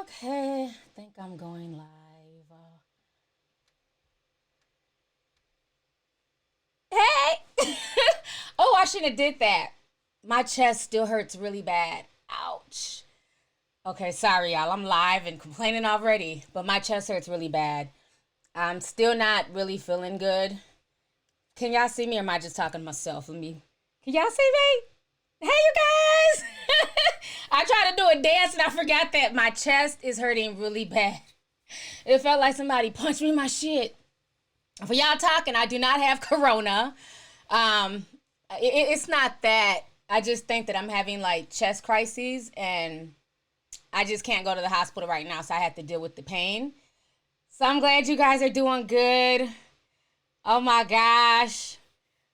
Okay, I think I'm going live. Hey! Oh, I shouldn't have did that. My chest still hurts really bad. Ouch. Okay, sorry, y'all. I'm live and complaining already, but my chest hurts really bad. I'm still not really feeling good. Can y'all see me or am I just talking to myself? Can y'all see me? Hey, you guys! I tried to do a dance and I forgot that my chest is hurting really bad. It felt like somebody punched me in my shit. For y'all talking, I do not have corona. Um, it's not that. I just think that I'm having like chest crises and I just can't go to the hospital right now, so I have to deal with the pain. So I'm glad you guys are doing good. Oh my gosh.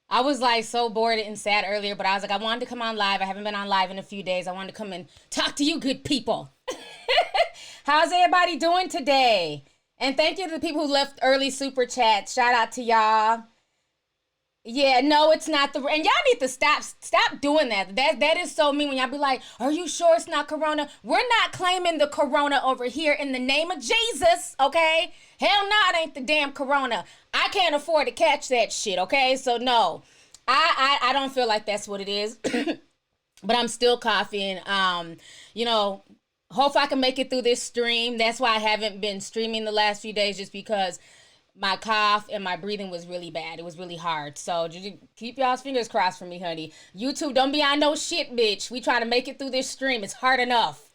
I was like so bored and sad earlier, but I was like, I wanted to come on live. I haven't been on live in a few days. I wanted to come and talk to you good people. How's everybody doing today? And thank you to the people who left early super chats. Shout out to y'all. Yeah, no, it's not the and y'all need to stop doing that. That is so mean when y'all be like, "Are you sure it's not corona?" We're not claiming the corona over here in the name of Jesus, okay? Hell no, it ain't the damn corona. I can't afford to catch that shit, okay? So no. I don't feel like that's what it is. But I'm still coughing. You know, hope I can make it through this stream. That's why I haven't been streaming the last few days, just because my cough and my breathing was really bad. It was really hard. So just keep y'all's fingers crossed for me, honey. YouTube, don't be on no shit, bitch. We try to make it through this stream. It's hard enough.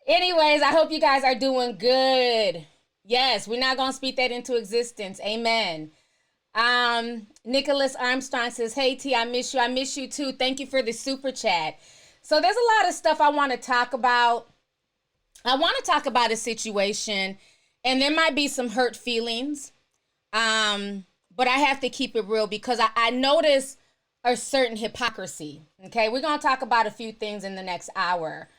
Anyways, I hope you guys are doing good. Yes, we're not gonna speak that into existence. Amen. Nicholas Armstrong says, "Hey T, I miss you. I miss you too. Thank you for the super chat." So there's a lot of stuff I want to talk about. I want to talk about a situation, and there might be some hurt feelings. But I have to keep it real because I notice a certain hypocrisy. Okay, we're gonna talk about a few things in the next hour.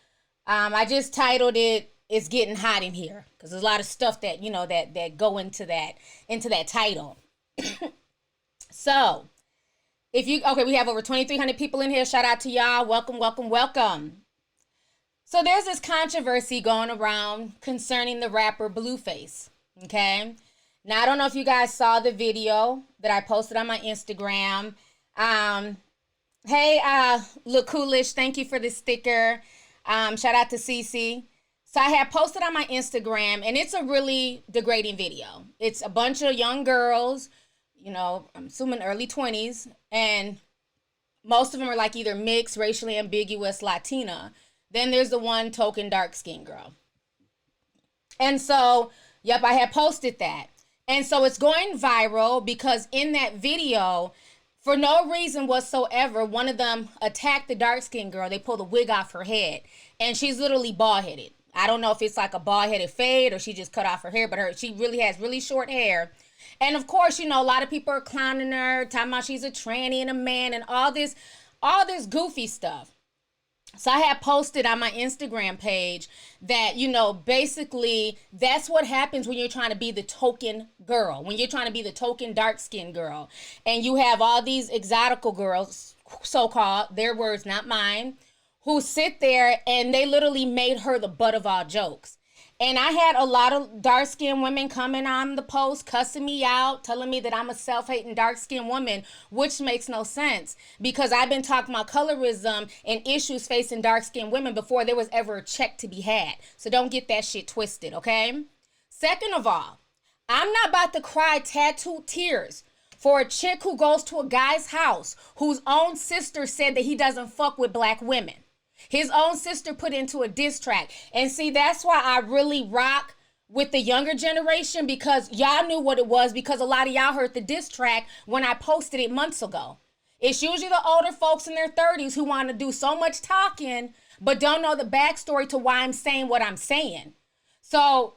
I just titled it "It's Getting Hot in Here" because there's a lot of stuff that that go into that title. So if you okay, we have over 2,300 people in here. Shout out to y'all. Welcome, welcome, welcome. So there's this controversy going around concerning the rapper Blueface. Okay. Now I don't know if you guys saw the video that I posted on my Instagram. Hey, look coolish. Thank you for the sticker. Shout out to Cece. So I had posted on my Instagram, and it's a really degrading video. It's a bunch of young girls, I'm assuming early 20s, and most of them are like either mixed, racially ambiguous, Latina. Then there's the one token dark skinned girl. And so, yep, I had posted that. And so it's going viral because in that video, for no reason whatsoever, one of them attacked the dark skinned girl. They pulled the wig off her head, and she's literally bald headed. I don't know if it's like a bald headed fade or she just cut off her hair, but she really has really short hair. And of course, a lot of people are clowning her, talking about she's a tranny and a man and all this goofy stuff. So I had posted on my Instagram page that, basically that's what happens when you're trying to be the token girl, when you're trying to be the token dark-skinned girl. And you have all these exotical girls, so-called, their words, not mine, who sit there and they literally made her the butt of all jokes. And I had a lot of dark-skinned women coming on the post, cussing me out, telling me that I'm a self-hating dark-skinned woman, which makes no sense because I've been talking about colorism and issues facing dark-skinned women before there was ever a check to be had. So don't get that shit twisted, okay? Second of all, I'm not about to cry tattooed tears for a chick who goes to a guy's house whose own sister said that he doesn't fuck with black women. His own sister put into a diss track. And see, that's why I really rock with the younger generation, because y'all knew what it was, because a lot of y'all heard the diss track when I posted it months ago. It's usually the older folks in their 30s who want to do so much talking but don't know the backstory to why I'm saying what I'm saying. So,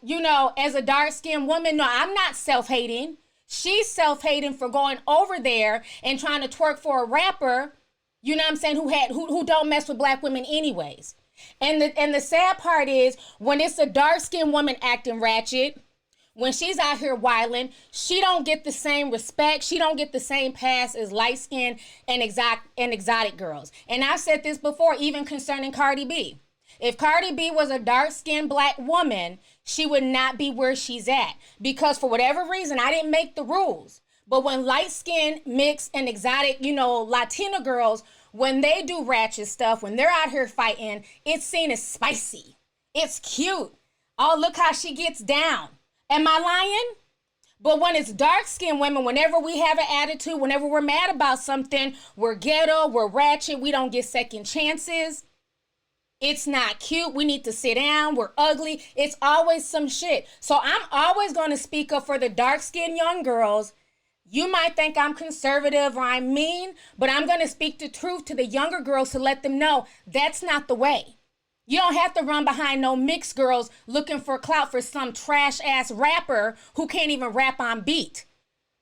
as a dark-skinned woman, no, I'm not self-hating. She's self-hating for going over there and trying to twerk for a rapper, you know what I'm saying, who don't mess with black women anyways. And the sad part is when it's a dark-skinned woman acting ratchet, when she's out here wilding, she don't get the same respect. She don't get the same pass as light-skinned and exotic girls. And I've said this before, even concerning Cardi B. If Cardi B was a dark-skinned black woman, she would not be where she's at. Because for whatever reason, I didn't make the rules. But when light-skinned, mixed, and exotic, Latina girls, when they do ratchet stuff, when they're out here fighting, it's seen as spicy. It's cute. Oh, look how she gets down. Am I lying? But when it's dark-skinned women, whenever we have an attitude, whenever we're mad about something, we're ghetto, we're ratchet, we don't get second chances. It's not cute. We need to sit down. We're ugly. It's always some shit. So I'm always going to speak up for the dark-skinned young girls. You might think I'm conservative or I'm mean, but I'm going to speak the truth to the younger girls to let them know that's not the way. You don't have to run behind no mixed girls looking for clout for some trash-ass rapper who can't even rap on beat.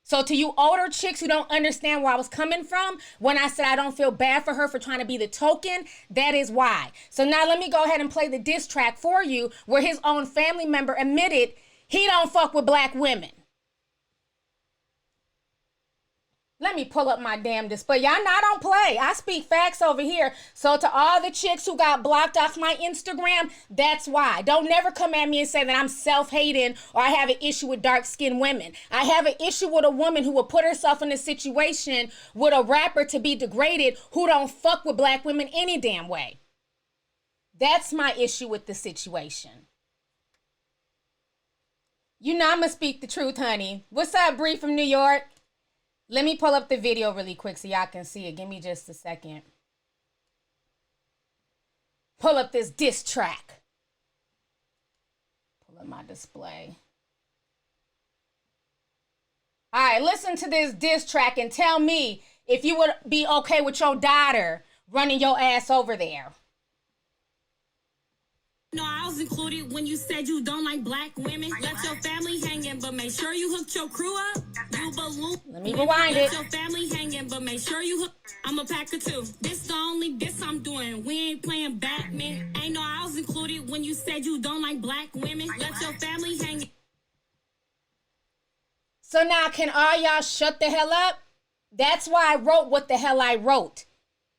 So to you older chicks who don't understand where I was coming from, when I said I don't feel bad for her for trying to be the token, that is why. So now let me go ahead and play the diss track for you where his own family member admitted he don't fuck with black women. Let me pull up my damn display. Y'all know I don't play. I speak facts over here. So to all the chicks who got blocked off my Instagram, that's why. Don't never come at me and say that I'm self-hating or I have an issue with dark-skinned women. I have an issue with a woman who will put herself in a situation with a rapper to be degraded who don't fuck with black women any damn way. That's my issue with the situation. You know I'm going to speak the truth, honey. What's up, Bree from New York? Let me pull up the video really quick so y'all can see it. Give me just a second. Pull up this diss track. Pull up my display. All right, listen to this diss track and tell me if you would be okay with your daughter running your ass over there. No, I was included when you said you don't like black women. Let your family hanging, but make sure you hooked your crew up. You balloon. Let me rewind it. Let your family hanging, but make sure you hook. I'm a packer too. This the only diss I'm doing. We ain't playing Batman. Ain't no I was included when you said you don't like black women. Let your family hanging. So now can all y'all shut the hell up? That's why I wrote what the hell I wrote.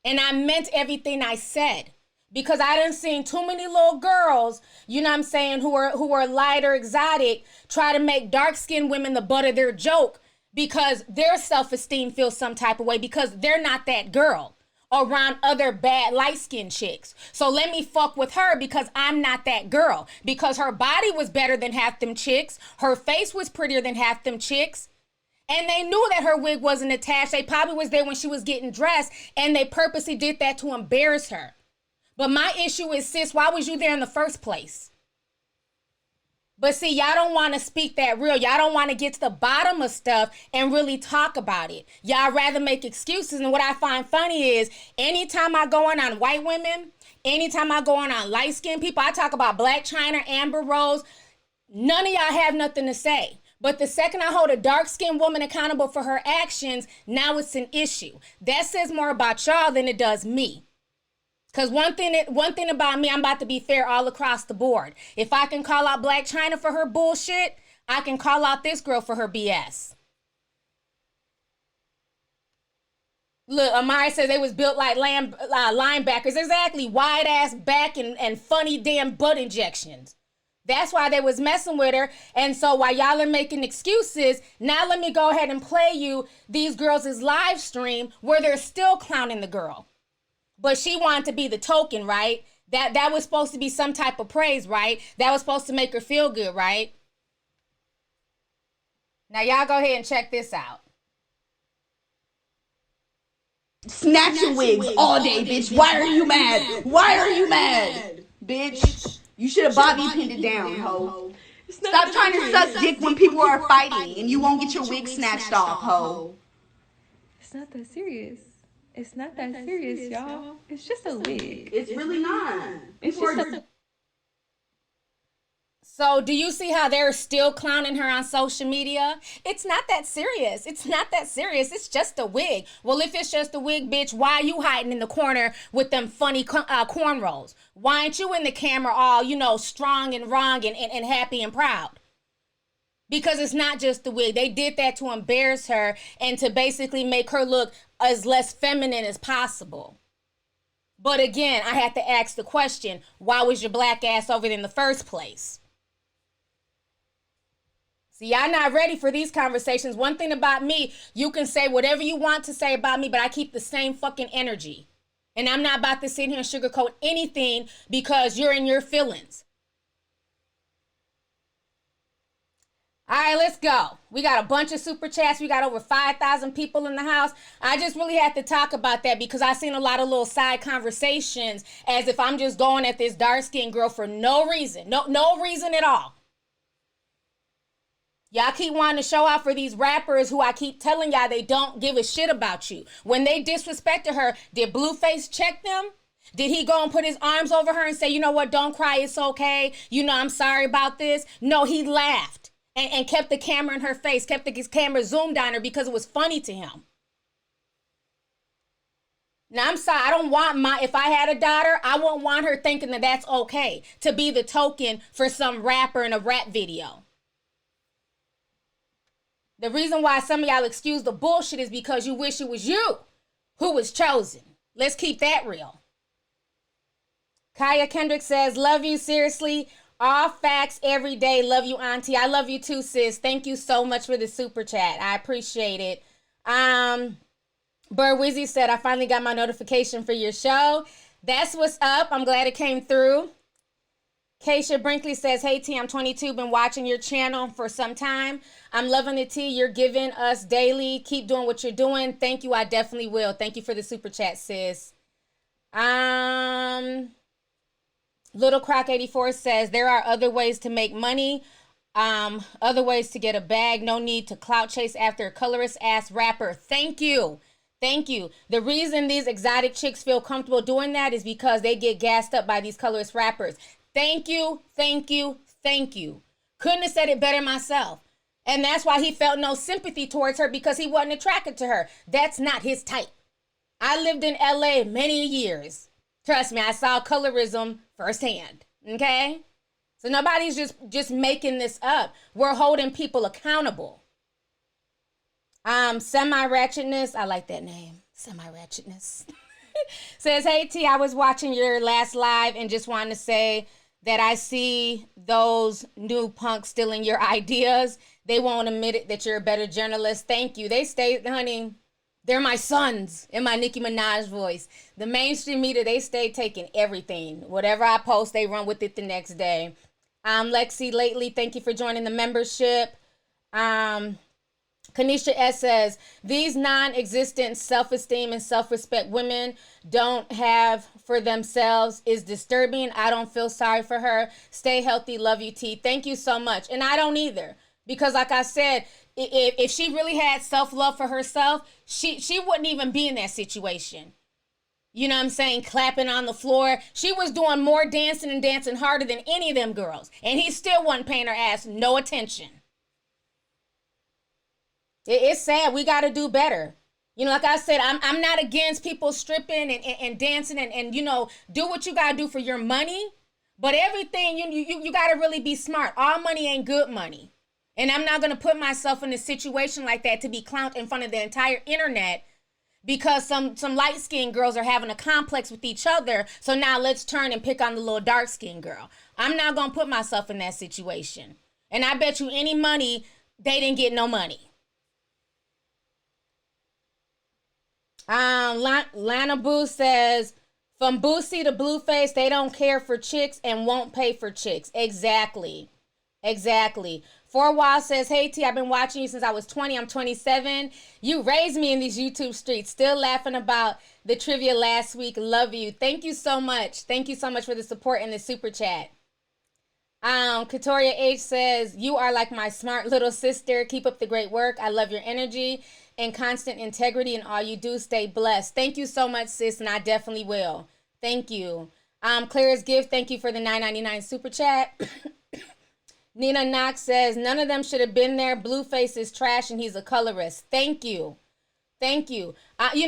And I meant everything I said. Because I done seen too many little girls, you know what I'm saying, who are light or exotic, try to make dark-skinned women the butt of their joke because their self-esteem feels some type of way because they're not that girl around other bad light-skinned chicks. So let me fuck with her because I'm not that girl. Because her body was better than half them chicks. Her face was prettier than half them chicks. And they knew that her wig wasn't attached. They probably was there when she was getting dressed and they purposely did that to embarrass her. But my issue is, sis, why was you there in the first place? But see, y'all don't want to speak that real. Y'all don't want to get to the bottom of stuff and really talk about it. Y'all rather make excuses. And what I find funny is anytime I go on white women, anytime I go on light-skinned people, I talk about Blac Chyna, Amber Rose, none of y'all have nothing to say. But the second I hold a dark-skinned woman accountable for her actions, now it's an issue. That says more about y'all than it does me. Because one thing about me, I'm about to be fair all across the board. If I can call out Blac Chyna for her bullshit, I can call out this girl for her BS. Look, Amari says they was built like linebackers. Exactly. Wide ass back and funny damn butt injections. That's why they was messing with her. And so while y'all are making excuses, now let me go ahead and play you these girls' live stream where they're still clowning the girl. But she wanted to be the token, right? That was supposed to be some type of praise, right? That was supposed to make her feel good, right? Now y'all go ahead and check this out. Snatching wigs all day, bitch. Why are you mad? Why are you mad? Bitch, you should have bought me pinned it down, ho. Stop trying to suck dick when people are fighting and you won't get your wig snatched off, ho. It's not that serious. It's not that serious, y'all. It's just a wig. It's really not. It's just a... So do you see how they're still clowning her on social media? It's not that serious. It's not that serious. It's just a wig. Well, if it's just a wig, bitch, why are you hiding in the corner with them funny cornrows? Why aren't you in the camera all, strong and wrong and happy and proud? Because it's not just the wig. They did that to embarrass her and to basically make her look as less feminine as possible. But again, I had to ask the question, why was your black ass over there in the first place? See, y'all not ready for these conversations. One thing about me, you can say whatever you want to say about me, but I keep the same fucking energy. And I'm not about to sit here and sugarcoat anything because you're in your feelings. All right, let's go. We got a bunch of super chats. We got over 5,000 people in the house. I just really had to talk about that because I seen a lot of little side conversations as if I'm just going at this dark-skinned girl for no reason. No reason at all. Y'all keep wanting to show out for these rappers who I keep telling y'all they don't give a shit about you. When they disrespected her, did Blueface check them? Did he go and put his arms over her and say, you know what, don't cry, it's okay. You know, I'm sorry about this. No, he laughed. And kept the camera in her face, kept the camera zoomed on her because it was funny to him. Now, I'm sorry, I don't want if I had a daughter, I wouldn't want her thinking that that's okay to be the token for some rapper in a rap video. The reason why some of y'all excuse the bullshit is because you wish it was you who was chosen. Let's keep that real. Kaya Kendrick says, love you, seriously. All facts every day. Love you, auntie. I love you too, sis. Thank you so much for the super chat. I appreciate it. Burr Wizzy said, I finally got my notification for your show. That's what's up. I'm glad it came through. Keisha Brinkley says, hey, T, I'm 22. Been watching your channel for some time. I'm loving the tea you're giving us daily. Keep doing what you're doing. Thank you. I definitely will. Thank you for the super chat, sis. Little Croc 84 says, there are other ways to make money, other ways to get a bag. No need to clout chase after a colorist ass rapper. Thank you. Thank you. The reason these exotic chicks feel comfortable doing that is because they get gassed up by these colorist rappers. Thank you. Thank you. Thank you. Couldn't have said it better myself. And that's why he felt no sympathy towards her, because he wasn't attracted to her. That's not his type. I lived in LA many years. Trust me, I saw colorism firsthand, okay? So nobody's just making this up. We're holding people accountable. Semi-Ratchetness, I like that name, Semi-Ratchetness. Says, hey, T, I was watching your last live and just wanted to say that I see those new punks stealing your ideas. They won't admit it that you're a better journalist. Thank you. They stay, honey. They're my sons, in my Nicki Minaj voice. The mainstream media, they stay taking everything. Whatever I post, they run with it the next day. Lexi Lately, thank you for joining the membership. Kanisha S says, these non-existent self-esteem and self-respect women don't have for themselves is disturbing. I don't feel sorry for her. Stay healthy. Love you, T. Thank you so much. And I don't either. Because like I said, if she really had self-love for herself, she wouldn't even be in that situation. You know what I'm saying? Clapping on the floor. She was doing more dancing and dancing harder than any of them girls. And he still wasn't paying her ass no attention. It's sad. We got to do better. You know, like I said, I'm not against people stripping and dancing and, you know, do what you got to do for your money. But everything, you got to really be smart. All money ain't good money. And I'm not going to put myself in a situation like that to be clowned in front of the entire internet because some light-skinned girls are having a complex with each other. So now let's turn and pick on the little dark-skinned girl. I'm not going to put myself in that situation. And I bet you any money, they didn't get no money. Lana Boo says, from Boosie to Blueface, they don't care for chicks and won't pay for chicks. Exactly. For a while says, hey T, I've been watching you since I was 20. I'm 27. You raised me in these YouTube streets. Still laughing about the trivia last week. Love you. Thank you so much. Thank you so much for the support and the super chat. Katoria H says, you are like my smart little sister. Keep up the great work. I love your energy and constant integrity in all you do. Stay blessed. Thank you so much, sis, and I definitely will. Thank you. Claire's Gift, thank you for the $9.99 super chat. Nina Knox says, none of them should have been there. Blueface is trash and he's a colorist. Thank you. You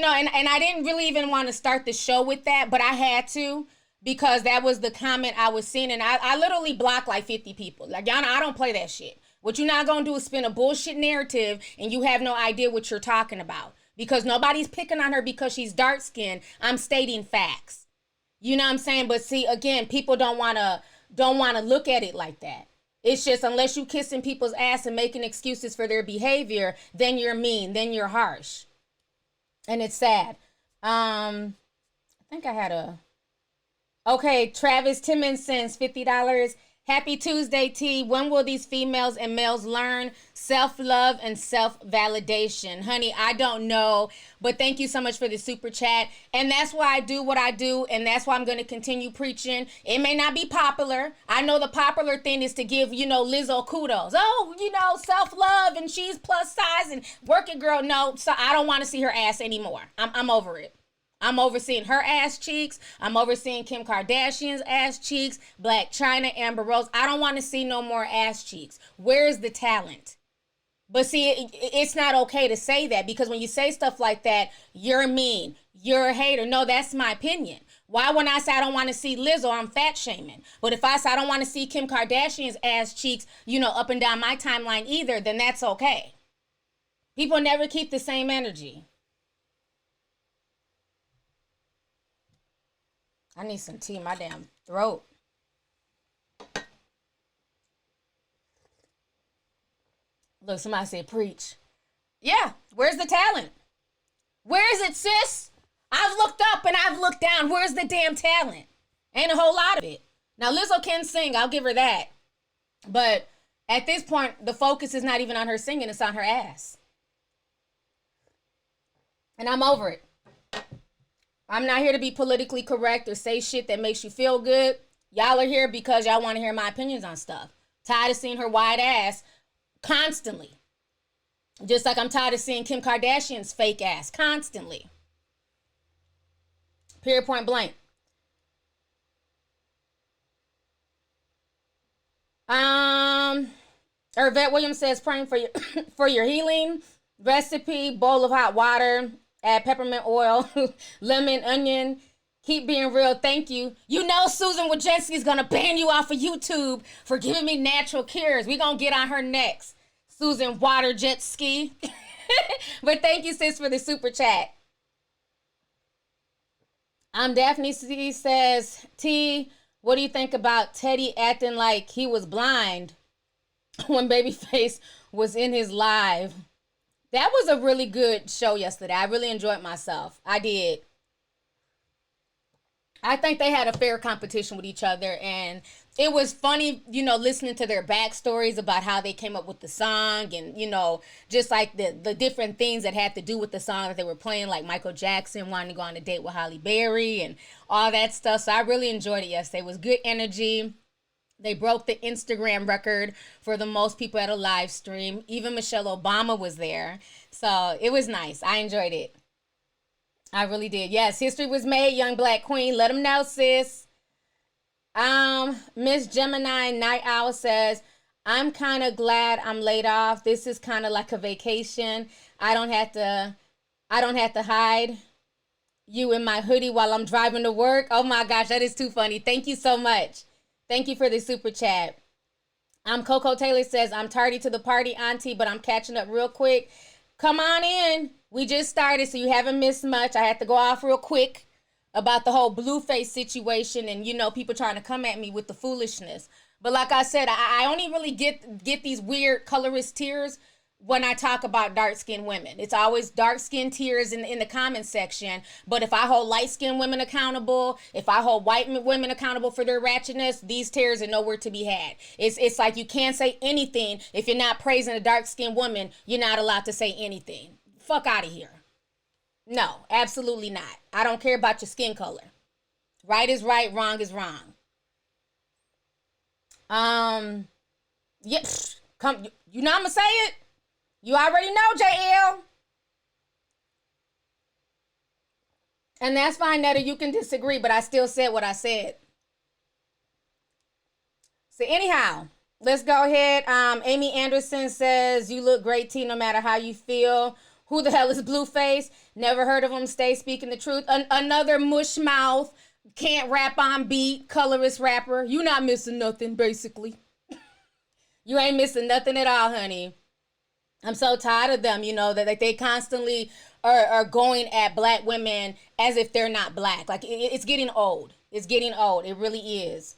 know, and I didn't really even want to start the show with that, but I had to because that was the comment I was seeing. And I literally blocked like 50 people. Like, y'all know, I don't play that shit. What you're not going to do is spin a bullshit narrative and you have no idea what you're talking about. Because nobody's picking on her because she's dark-skinned. I'm stating facts. You know what I'm saying? But see, again, people don't wanna look at it like that. It's just unless you kissing people's ass and making excuses for their behavior, then you're mean, then you're harsh. And it's sad. I think I had a Okay, Travis Timmons sends $50. Happy Tuesday, T. When will these females and males learn self-love and self-validation? Honey, I don't know, but thank you so much for the super chat. And that's why I do what I do, and that's why I'm going to continue preaching. It may not be popular. I know the popular thing is to give, Lizzo kudos. Oh, self-love, and she's plus size and working girl. No, so I don't want to see her ass anymore. I'm over it. I'm overseeing her ass cheeks. I'm overseeing Kim Kardashian's ass cheeks, Black China, Amber Rose. I don't want to see no more ass cheeks. Where's the talent? But see, it's not okay to say that, because when you say stuff like that, you're mean. You're a hater. No, that's my opinion. Why when I say I don't want to see Lizzo, I'm fat shaming. But if I say I don't want to see Kim Kardashian's ass cheeks, up and down my timeline either, then that's okay. People never keep the same energy. I need some tea in my damn throat. Look, somebody said preach. Yeah, where's the talent? Where is it, sis? I've looked up and I've looked down. Where's the damn talent? Ain't a whole lot of it. Now, Lizzo can sing. I'll give her that. But at this point, the focus is not even on her singing. It's on her ass. And I'm over it. I'm not here to be politically correct or say shit that makes you feel good. Y'all are here because y'all want to hear my opinions on stuff. Tired of seeing her wide ass constantly. Just like I'm tired of seeing Kim Kardashian's fake ass constantly. Period, point blank. Irvette Williams says praying for your for your healing. Recipe: bowl of hot water. Add peppermint oil, lemon, onion. Keep being real. Thank you. Susan Wojcicki is going to ban you off of YouTube for giving me natural cures. We're going to get on her next. Susan Water Jet Ski. But thank you, sis, for the super chat. Daphne C says, T, what do you think about Teddy acting like he was blind when Babyface was in his live? That was a really good show yesterday. I really enjoyed myself. I did. I think they had a fair competition with each other, and it was funny, listening to their backstories about how they came up with the song, and, just like the different things that had to do with the song that they were playing, like Michael Jackson wanting to go on a date with Halle Berry and all that stuff. So I really enjoyed it yesterday. It was good energy. They broke the Instagram record for the most people at a live stream. Even Michelle Obama was there. So it was nice. I enjoyed it. I really did. Yes, history was made. Young Black Queen. Let them know, sis. Miss Gemini Night Owl says, I'm kind of glad I'm laid off. This is kind of like a vacation. I don't have to hide you in my hoodie while I'm driving to work. Oh my gosh, that is too funny. Thank you so much. Thank you for the super chat. Coco Taylor says, I'm tardy to the party, auntie, but I'm catching up real quick. Come on in. We just started, so you haven't missed much. I had to go off real quick about the whole Blueface situation and, people trying to come at me with the foolishness. But like I said, I only really get these weird colorist tears when I talk about dark-skinned women. It's always dark-skinned tears in the comment section. But if I hold light-skinned women accountable, if I hold white women accountable for their ratchetness, these tears are nowhere to be had. It's like you can't say anything. If you're not praising a dark-skinned woman, you're not allowed to say anything. Fuck out of here. No, absolutely not. I don't care about your skin color. Right is right, wrong is wrong. Yeah, come, I'ma say it. You already know, JL. And that's fine, Netta. You can disagree, but I still said what I said. So anyhow, let's go ahead. Amy Anderson says, you look great, T, no matter how you feel. Who the hell is Blueface? Never heard of him. Stay speaking the truth. Another mush mouth, can't rap on beat, colorist rapper. You not missing nothing, basically. You ain't missing nothing at all, honey. I'm so tired of them, that like they constantly are going at black women as if they're not black. Like it's getting old. It's getting old. It really is.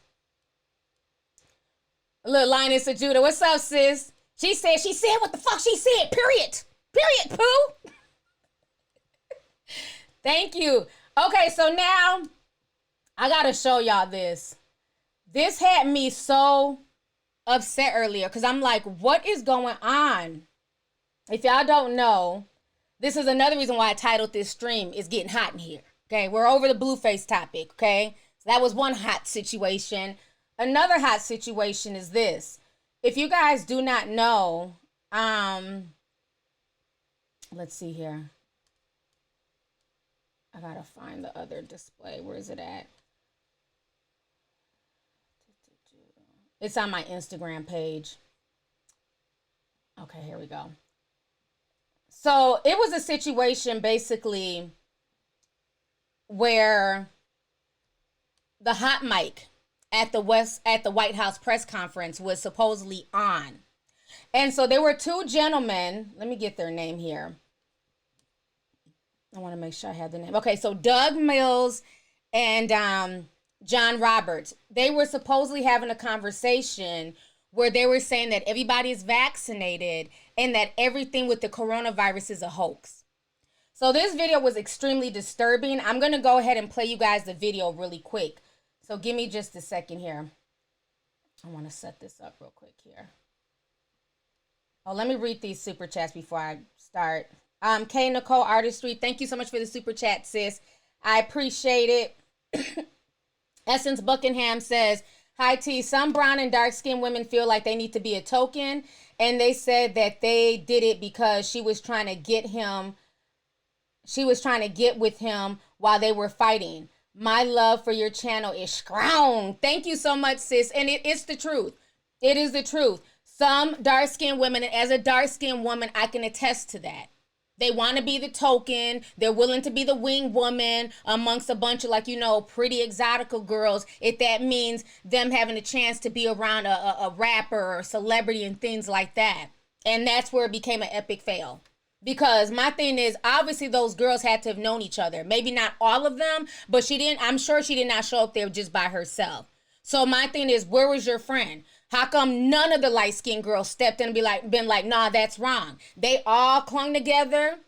Little Linus of Judah, what's up, sis? She said what the fuck she said. Period. Period, poo. Thank you. Okay, so now I gotta show y'all this. This had me so upset earlier because I'm like, what is going on? If y'all don't know, this is another reason why I titled this stream, It's Getting Hot in Here. Okay, we're over the Blueface topic, okay? So that was one hot situation. Another hot situation is this. If you guys do not know, let's see here. I gotta find the other display. Where is it at? It's on my Instagram page. Okay, here we go. So it was a situation basically where the hot mic at the White House press conference was supposedly on. And so there were two gentlemen. Let me get their name here. I want to make sure I have the name. Okay, so Doug Mills and John Roberts. They were supposedly having a conversation where they were saying that everybody is vaccinated and that everything with the coronavirus is a hoax. So this video was extremely disturbing. I'm going to go ahead and play you guys the video really quick. So give me just a second here. I want to set this up real quick here. Oh, let me read these super chats before I start. K Nicole Artistry, thank you so much for the super chat, sis. I appreciate it. Essence Buckingham says, hi T, some brown and dark skinned women feel like they need to be a token, and they said that they did it because she was trying to get with him while they were fighting. My love for your channel is strong. Thank you so much, sis. And it's the truth. It is the truth. Some dark skinned women, and as a dark skinned woman, I can attest to that. They want to be the token. They're willing to be the wing woman amongst a bunch of, pretty exotical girls. If that means them having a chance to be around a rapper or celebrity and things like that. And that's where it became an epic fail. Because my thing is, obviously those girls had to have known each other. Maybe not all of them, but I'm sure she did not show up there just by herself. So my thing is, where was your friend? How come none of the light-skinned girls stepped in and been like, nah, that's wrong? They all clung together.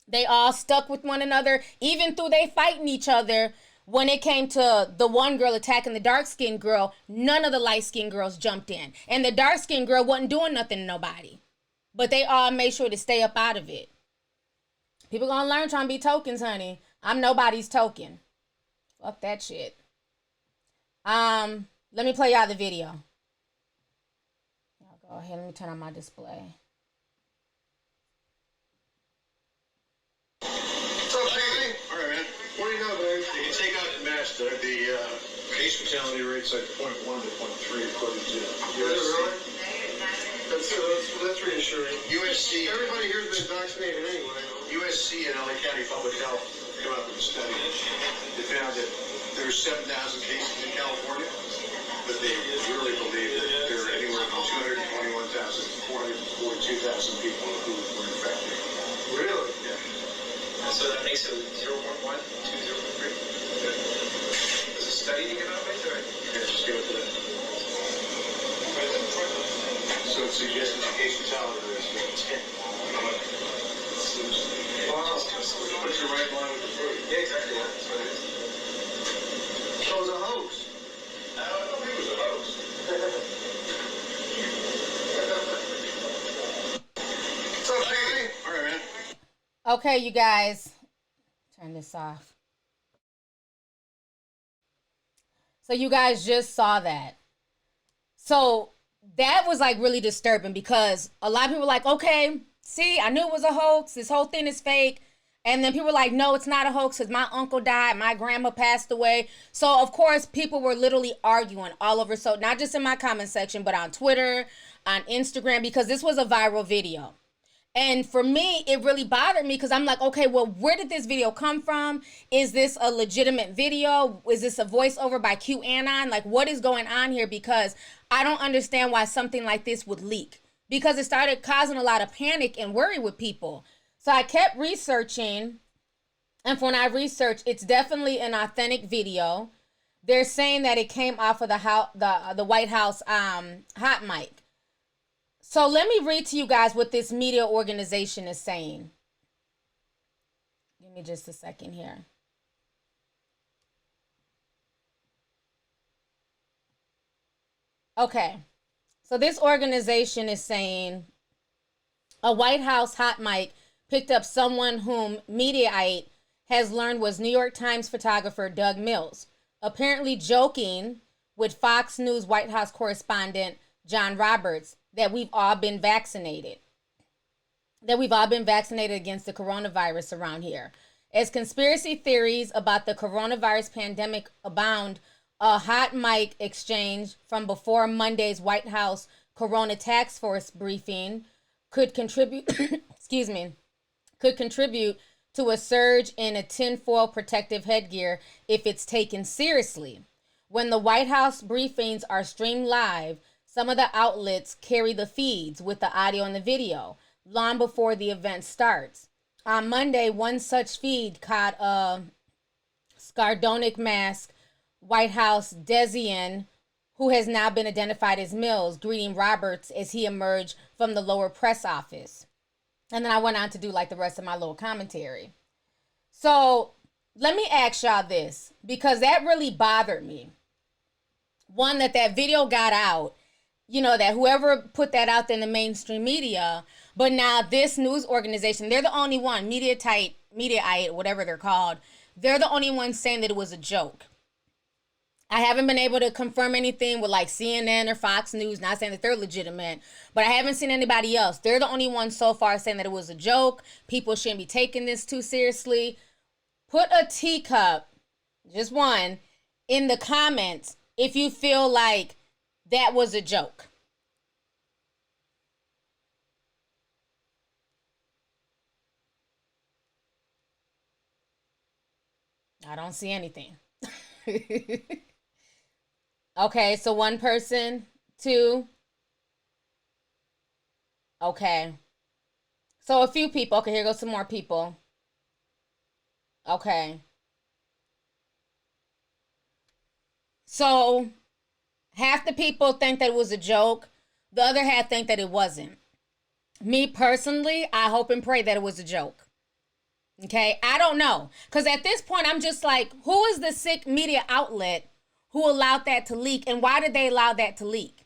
They all stuck with one another, even through they fighting each other. When it came to the one girl attacking the dark-skinned girl, none of the light-skinned girls jumped in. And the dark-skinned girl wasn't doing nothing to nobody. But they all made sure to stay up out of it. People gonna learn trying to be tokens, honey. I'm nobody's token. Fuck that shit. Let me play y'all the video. Go ahead, let me turn on my display. What's up, Shady? All right, man. What do you know, babe? You can take out the mask, Doug. The case fatality rate's like 0.1 to 0.3 according to USC. That's reassuring. USC. Everybody here's been vaccinated anyway. USC and LA County Public Health came up with a study. They found that there were 7,000 cases in California, but they really believe that there are anywhere from 221,000 to 442,000 people who were infected. Really? Yeah. So that makes it 0.1 to 0.3. Does a study to get out of it? Yeah, just give it to them. So it suggests that the case fatality rate is 10. Wow. Puts you right in line with the food. Yeah, exactly. That's what it is. So it was a hoax. I don't think it was a hoax. What's up, Shady? All right, man. Okay, you guys. Turn this off. So you guys just saw that. So that was really disturbing because a lot of people were like, okay, see, I knew it was a hoax. This whole thing is fake. And then people were like, no, it's not a hoax because my uncle died. My grandma passed away. So, of course, people were literally arguing all over. So not just in my comment section, but on Twitter, on Instagram, because this was a viral video. And for me, it really bothered me because I'm like, okay, well, where did this video come from? Is this a legitimate video? Is this a voiceover by QAnon? Like, what is going on here? Because I don't understand why something like this would leak. because it started causing a lot of panic and worry with people. So I kept researching, and when I researched, it's definitely an authentic video. They're saying that it came off of the White House hot mic. So let me read to you guys what this media organization is saying. Give me just a second here. Okay. So this organization is saying a White House hot mic picked up someone whom Mediaite has learned was New York Times photographer Doug Mills, apparently joking with Fox News White House correspondent John Roberts that we've all been vaccinated. That we've all been vaccinated against the coronavirus around here. As conspiracy theories about the coronavirus pandemic abound, a hot mic exchange from before Monday's White House Corona Task Force briefing could contribute, could contribute to a surge in a tinfoil protective headgear if it's taken seriously. When the White House briefings are streamed live, some of the outlets carry the feeds with the audio and the video long before the event starts. On Monday, one such feed caught a sardonic masked White House desian who has now been identified as Mills, greeting Roberts as he emerged from the lower press office. And then I went on to do like the rest of my little commentary. So let me ask y'all this, because that really bothered me. One, that video got out, that whoever put that out there in the mainstream media, but now this news organization, they're the only one, Mediaite, whatever they're called, they're the only ones saying that it was a joke. I haven't been able to confirm anything with like CNN or Fox News, not saying that they're legitimate, but I haven't seen anybody else. They're the only ones so far saying that it was a joke. People shouldn't be taking this too seriously. Put a teacup, just one, in the comments if you feel like that was a joke. I don't see anything. Okay, so one person, two. Okay. So a few people. Okay, here goes some more people. Okay. So half the people think that it was a joke. The other half think that it wasn't. Me personally, I hope and pray that it was a joke. Okay, I don't know. Because at this point, I'm just like, who is the sick media outlet who allowed that to leak? And why did they allow that to leak?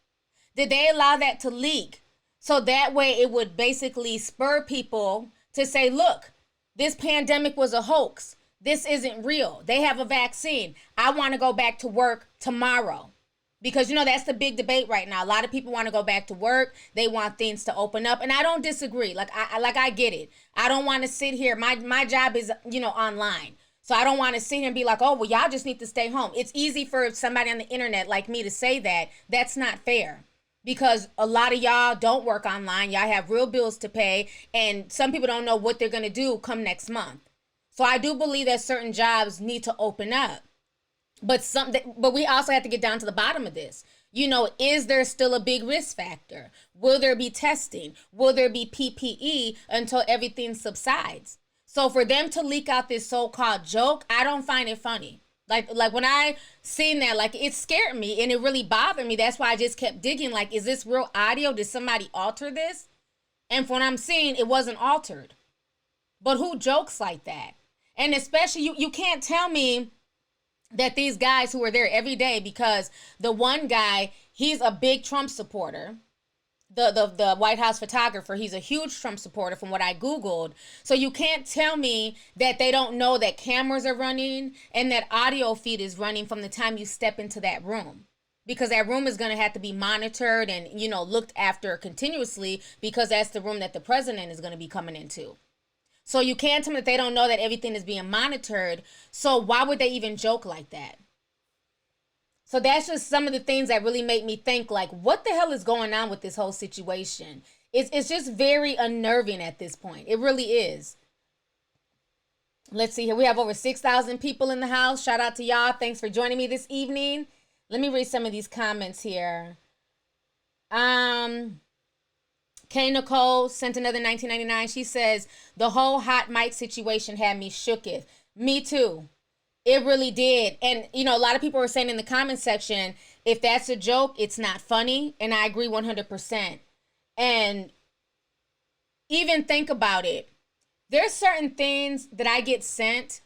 Did they allow that to leak so that way it would basically spur people to say, look, this pandemic was a hoax. This isn't real. They have a vaccine. I want to go back to work tomorrow. Because, that's the big debate right now. A lot of people want to go back to work. They want things to open up. And I don't disagree. I get it. I don't want to sit here. My job is, online. So I don't want to sit here and be like, oh, well, y'all just need to stay home. It's easy for somebody on the internet like me to say that. That's not fair. Because a lot of y'all don't work online. Y'all have real bills to pay. And some people don't know what they're going to do come next month. So I do believe that certain jobs need to open up. But we also have to get down to the bottom of this. Is there still a big risk factor? Will there be testing? Will there be PPE until everything subsides? So for them to leak out this so-called joke, I don't find it funny. Like when I seen that, like it scared me and it really bothered me. That's why I just kept digging. Like, is this real audio? Did somebody alter this? And from what I'm seeing, it wasn't altered. But who jokes like that? And especially you can't tell me that these guys who are there every day, because the one guy, he's a big Trump supporter. The White House photographer, he's a huge Trump supporter from what I Googled. So you can't tell me that they don't know that cameras are running and that audio feed is running from the time you step into that room. Because that room is going to have to be monitored and, looked after continuously, because that's the room that the president is going to be coming into. So you can't tell me that they don't know that everything is being monitored. So why would they even joke like that? So that's just some of the things that really make me think, like, what the hell is going on with this whole situation? It's just very unnerving at this point. It really is. Let's see here. We have over 6,000 people in the house. Shout out to y'all. Thanks for joining me this evening. Let me read some of these comments here. K. Nicole sent another 1999. She says, the whole hot mic situation had me shooketh. Me too. It really did. And, you know, a lot of people were saying in the comment section, if that's a joke, it's not funny. And I agree 100%. And even think about it. There's certain things that I get sent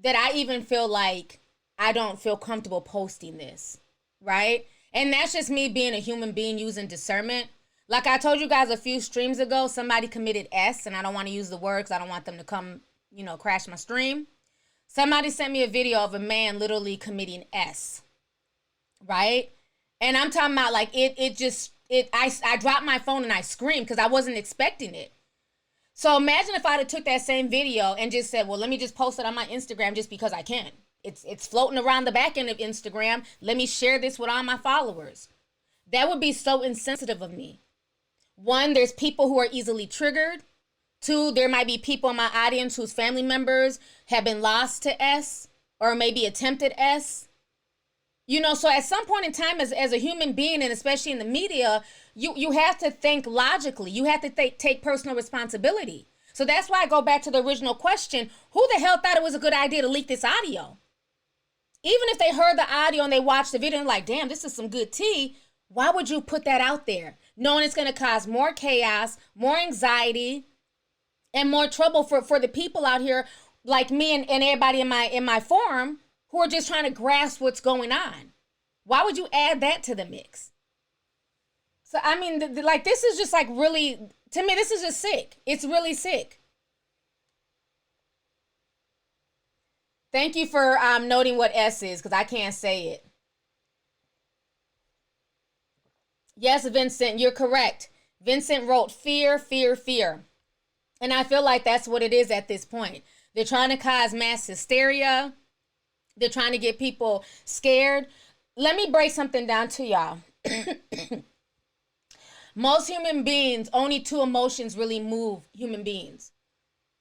that I even feel like I don't feel comfortable posting this, right? And that's just me being a human being using discernment. Like I told you guys a few streams ago, somebody committed S, and I don't want to use the word because I don't want them to come, you know, crash my stream. Somebody sent me a video of a man literally committing S, right? And I'm talking about like I dropped my phone and I screamed because I wasn't expecting it. So imagine if I'd have took that same video and just said, well, let me just post it on my Instagram just because I can. It's floating around the back end of Instagram. Let me share this with all my followers. That would be so insensitive of me. One, there's people who are easily triggered. Two, there might be people in my audience whose family members have been lost to S or maybe attempted S. You know, so at some point in time as a human being, and especially in the media, you have to think logically. You have to take personal responsibility. So that's why I go back to the original question. Who the hell thought it was a good idea to leak this audio? Even if they heard the audio and they watched the video and like, damn, this is some good tea. Why would you put that out there? Knowing it's going to cause more chaos, more anxiety, and more trouble for the people out here like me and everybody in my forum who are just trying to grasp what's going on. Why would you add that to the mix? So, I mean, like, this is just like really, to me, this is just sick. It's really sick. Thank you for noting what S is, because I can't say it. Yes, Vincent, you're correct. Vincent wrote fear, fear, fear. And I feel like that's what it is at this point. They're trying to cause mass hysteria. They're trying to get people scared. Let me break something down to y'all. Most human beings, only two emotions really move human beings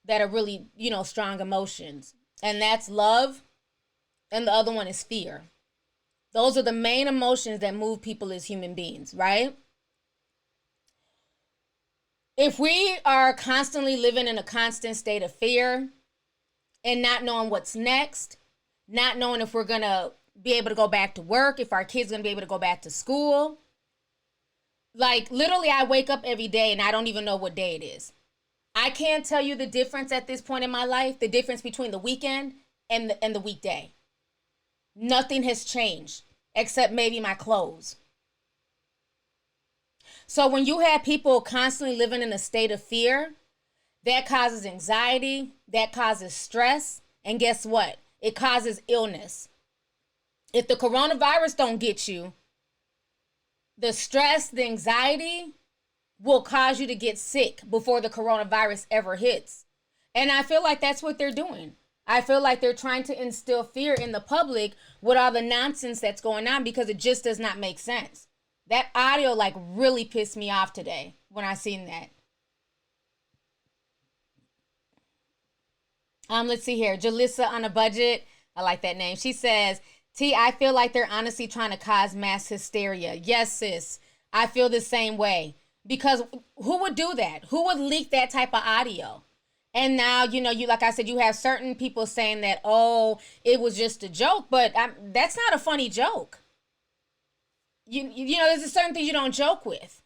that are really, you know, strong emotions. And that's love, and the other one is fear. Those are the main emotions that move people as human beings, right? If we are constantly living in a constant state of fear and not knowing what's next, not knowing if we're going to be able to go back to work, if our kids are going to be able to go back to school, like literally I wake up every day and I don't even know what day it is. I can't tell you the difference at this point in my life, the difference between the weekend and the weekday. Nothing has changed except maybe my clothes. So when you have people constantly living in a state of fear, that causes anxiety, that causes stress, and guess what? It causes illness. If the coronavirus don't get you, the stress, the anxiety will cause you to get sick before the coronavirus ever hits. And I feel like that's what they're doing. I feel like they're trying to instill fear in the public with all the nonsense that's going on because it just does not make sense. That audio like really pissed me off today when I seen that. Let's see here. Jalissa on a budget. I like that name. She says, T, I feel like they're honestly trying to cause mass hysteria. Yes, sis. I feel the same way. Because who would do that? Who would leak that type of audio? And now, you know, you like I said, you have certain people saying that, oh, it was just a joke. But that's not a funny joke. You know, there's a certain thing you don't joke with.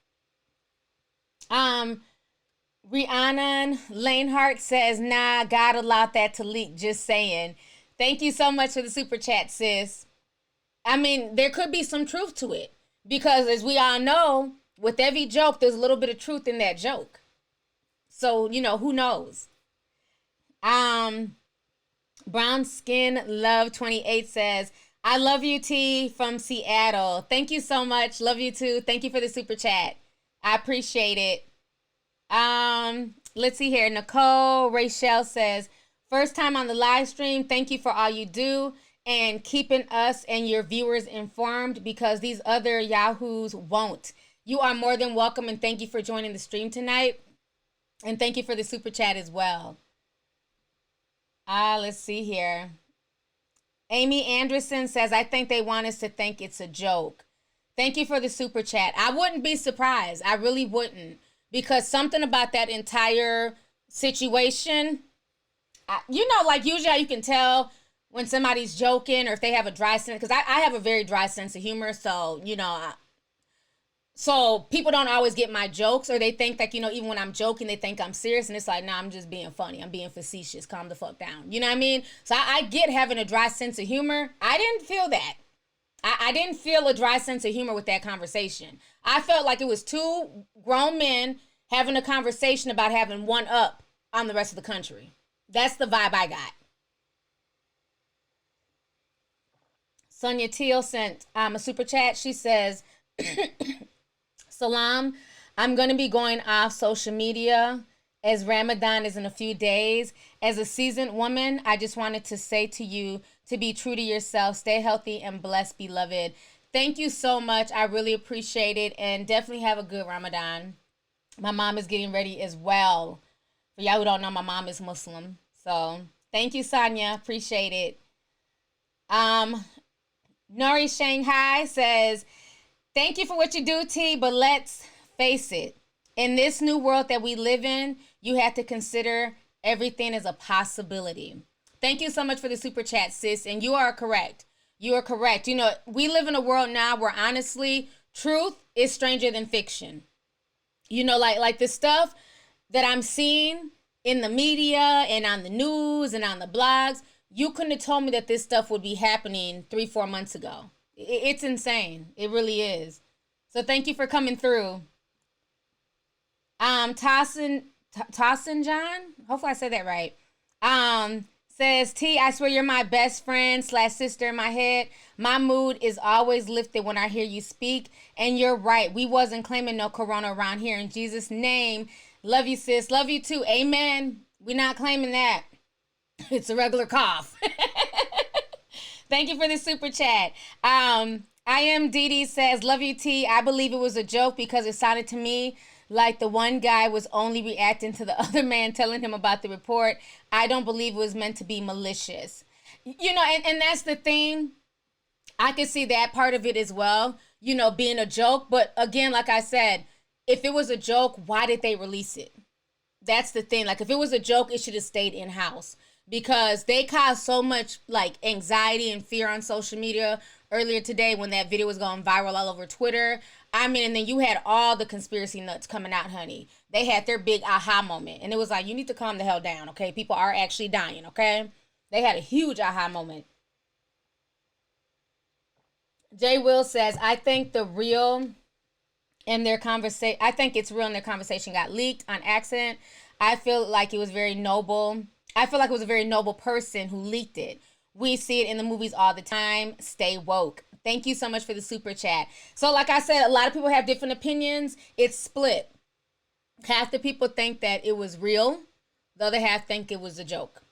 Rhiannon Lanehart says, nah, God allowed that to leak. Just saying. Thank you so much for the super chat, sis. I mean, there could be some truth to it. Because as we all know, with every joke, there's a little bit of truth in that joke. So, you know, who knows? Brown Skin Love 28 says, I love you, T, from Seattle. Thank you so much. Love you too. Thank you for the super chat. I appreciate it. Let's see here. Nicole Rachel says, first time on the live stream. Thank you for all you do and keeping us and your viewers informed because these other yahoos won't. You are more than welcome and thank you for joining the stream tonight. And thank you for the super chat as well. Let's see here. Amy Anderson says, I think they want us to think it's a joke. Thank you for the super chat. I wouldn't be surprised. I really wouldn't. Because something about that entire situation, like usually how you can tell when somebody's joking or if they have a dry sense. Because I have a very dry sense of humor. So, so people don't always get my jokes, or they think that, even when I'm joking, they think I'm serious. And it's like, nah, I'm just being funny. I'm being facetious. Calm the fuck down. You know what I mean? So I get having a dry sense of humor. I didn't feel that. I didn't feel a dry sense of humor with that conversation. I felt like it was two grown men having a conversation about having one up on the rest of the country. That's the vibe I got. Sonia Teal sent a super chat. She says, Salam, I'm going to be going off social media as Ramadan is in a few days. As a seasoned woman, I just wanted to say to you to be true to yourself, stay healthy and blessed, beloved. Thank you so much. I really appreciate it, and definitely have a good Ramadan. My mom is getting ready as well. For y'all who don't know, my mom is Muslim. So thank you, Sonia. Appreciate it. Nori Shanghai says, thank you for what you do, T, but let's face it. In this new world that we live in, you have to consider everything as a possibility. Thank you so much for the super chat, sis. And you are correct. You are correct. We live in a world now where honestly, truth is stranger than fiction. Like the stuff that I'm seeing in the media and on the news and on the blogs, you couldn't have told me that this stuff would be happening 3-4 months ago. It's insane. It really is. So thank you for coming through. Tossin John, hopefully I said that right. Says, T, I swear you're my best friend / sister in my head. My mood is always lifted when I hear you speak. And you're right. We wasn't claiming no corona around here. In Jesus' name, love you, sis. Love you too. Amen. We're not claiming that. It's a regular cough. Thank you for the super chat. I am Dee says, love you, T. I believe it was a joke because it sounded to me like the one guy was only reacting to the other man telling him about the report. I don't believe it was meant to be malicious. And that's the thing. I can see that part of it as well, being a joke. But again, like I said, if it was a joke, why did they release it? That's the thing. Like, if it was a joke, it should have stayed in-house. Because they caused so much, anxiety and fear on social media earlier today when that video was going viral all over Twitter. And then you had all the conspiracy nuts coming out, honey. They had their big aha moment. And it was like, you need to calm the hell down, okay? People are actually dying, okay? They had a huge aha moment. Jay Will says, I think it's real and their conversation got leaked on accident. I feel like it was a very noble person who leaked it. We see it in the movies all the time. Stay woke. Thank you so much for the super chat. So like I said, a lot of people have different opinions. It's split. Half the people think that it was real. The other half think it was a joke.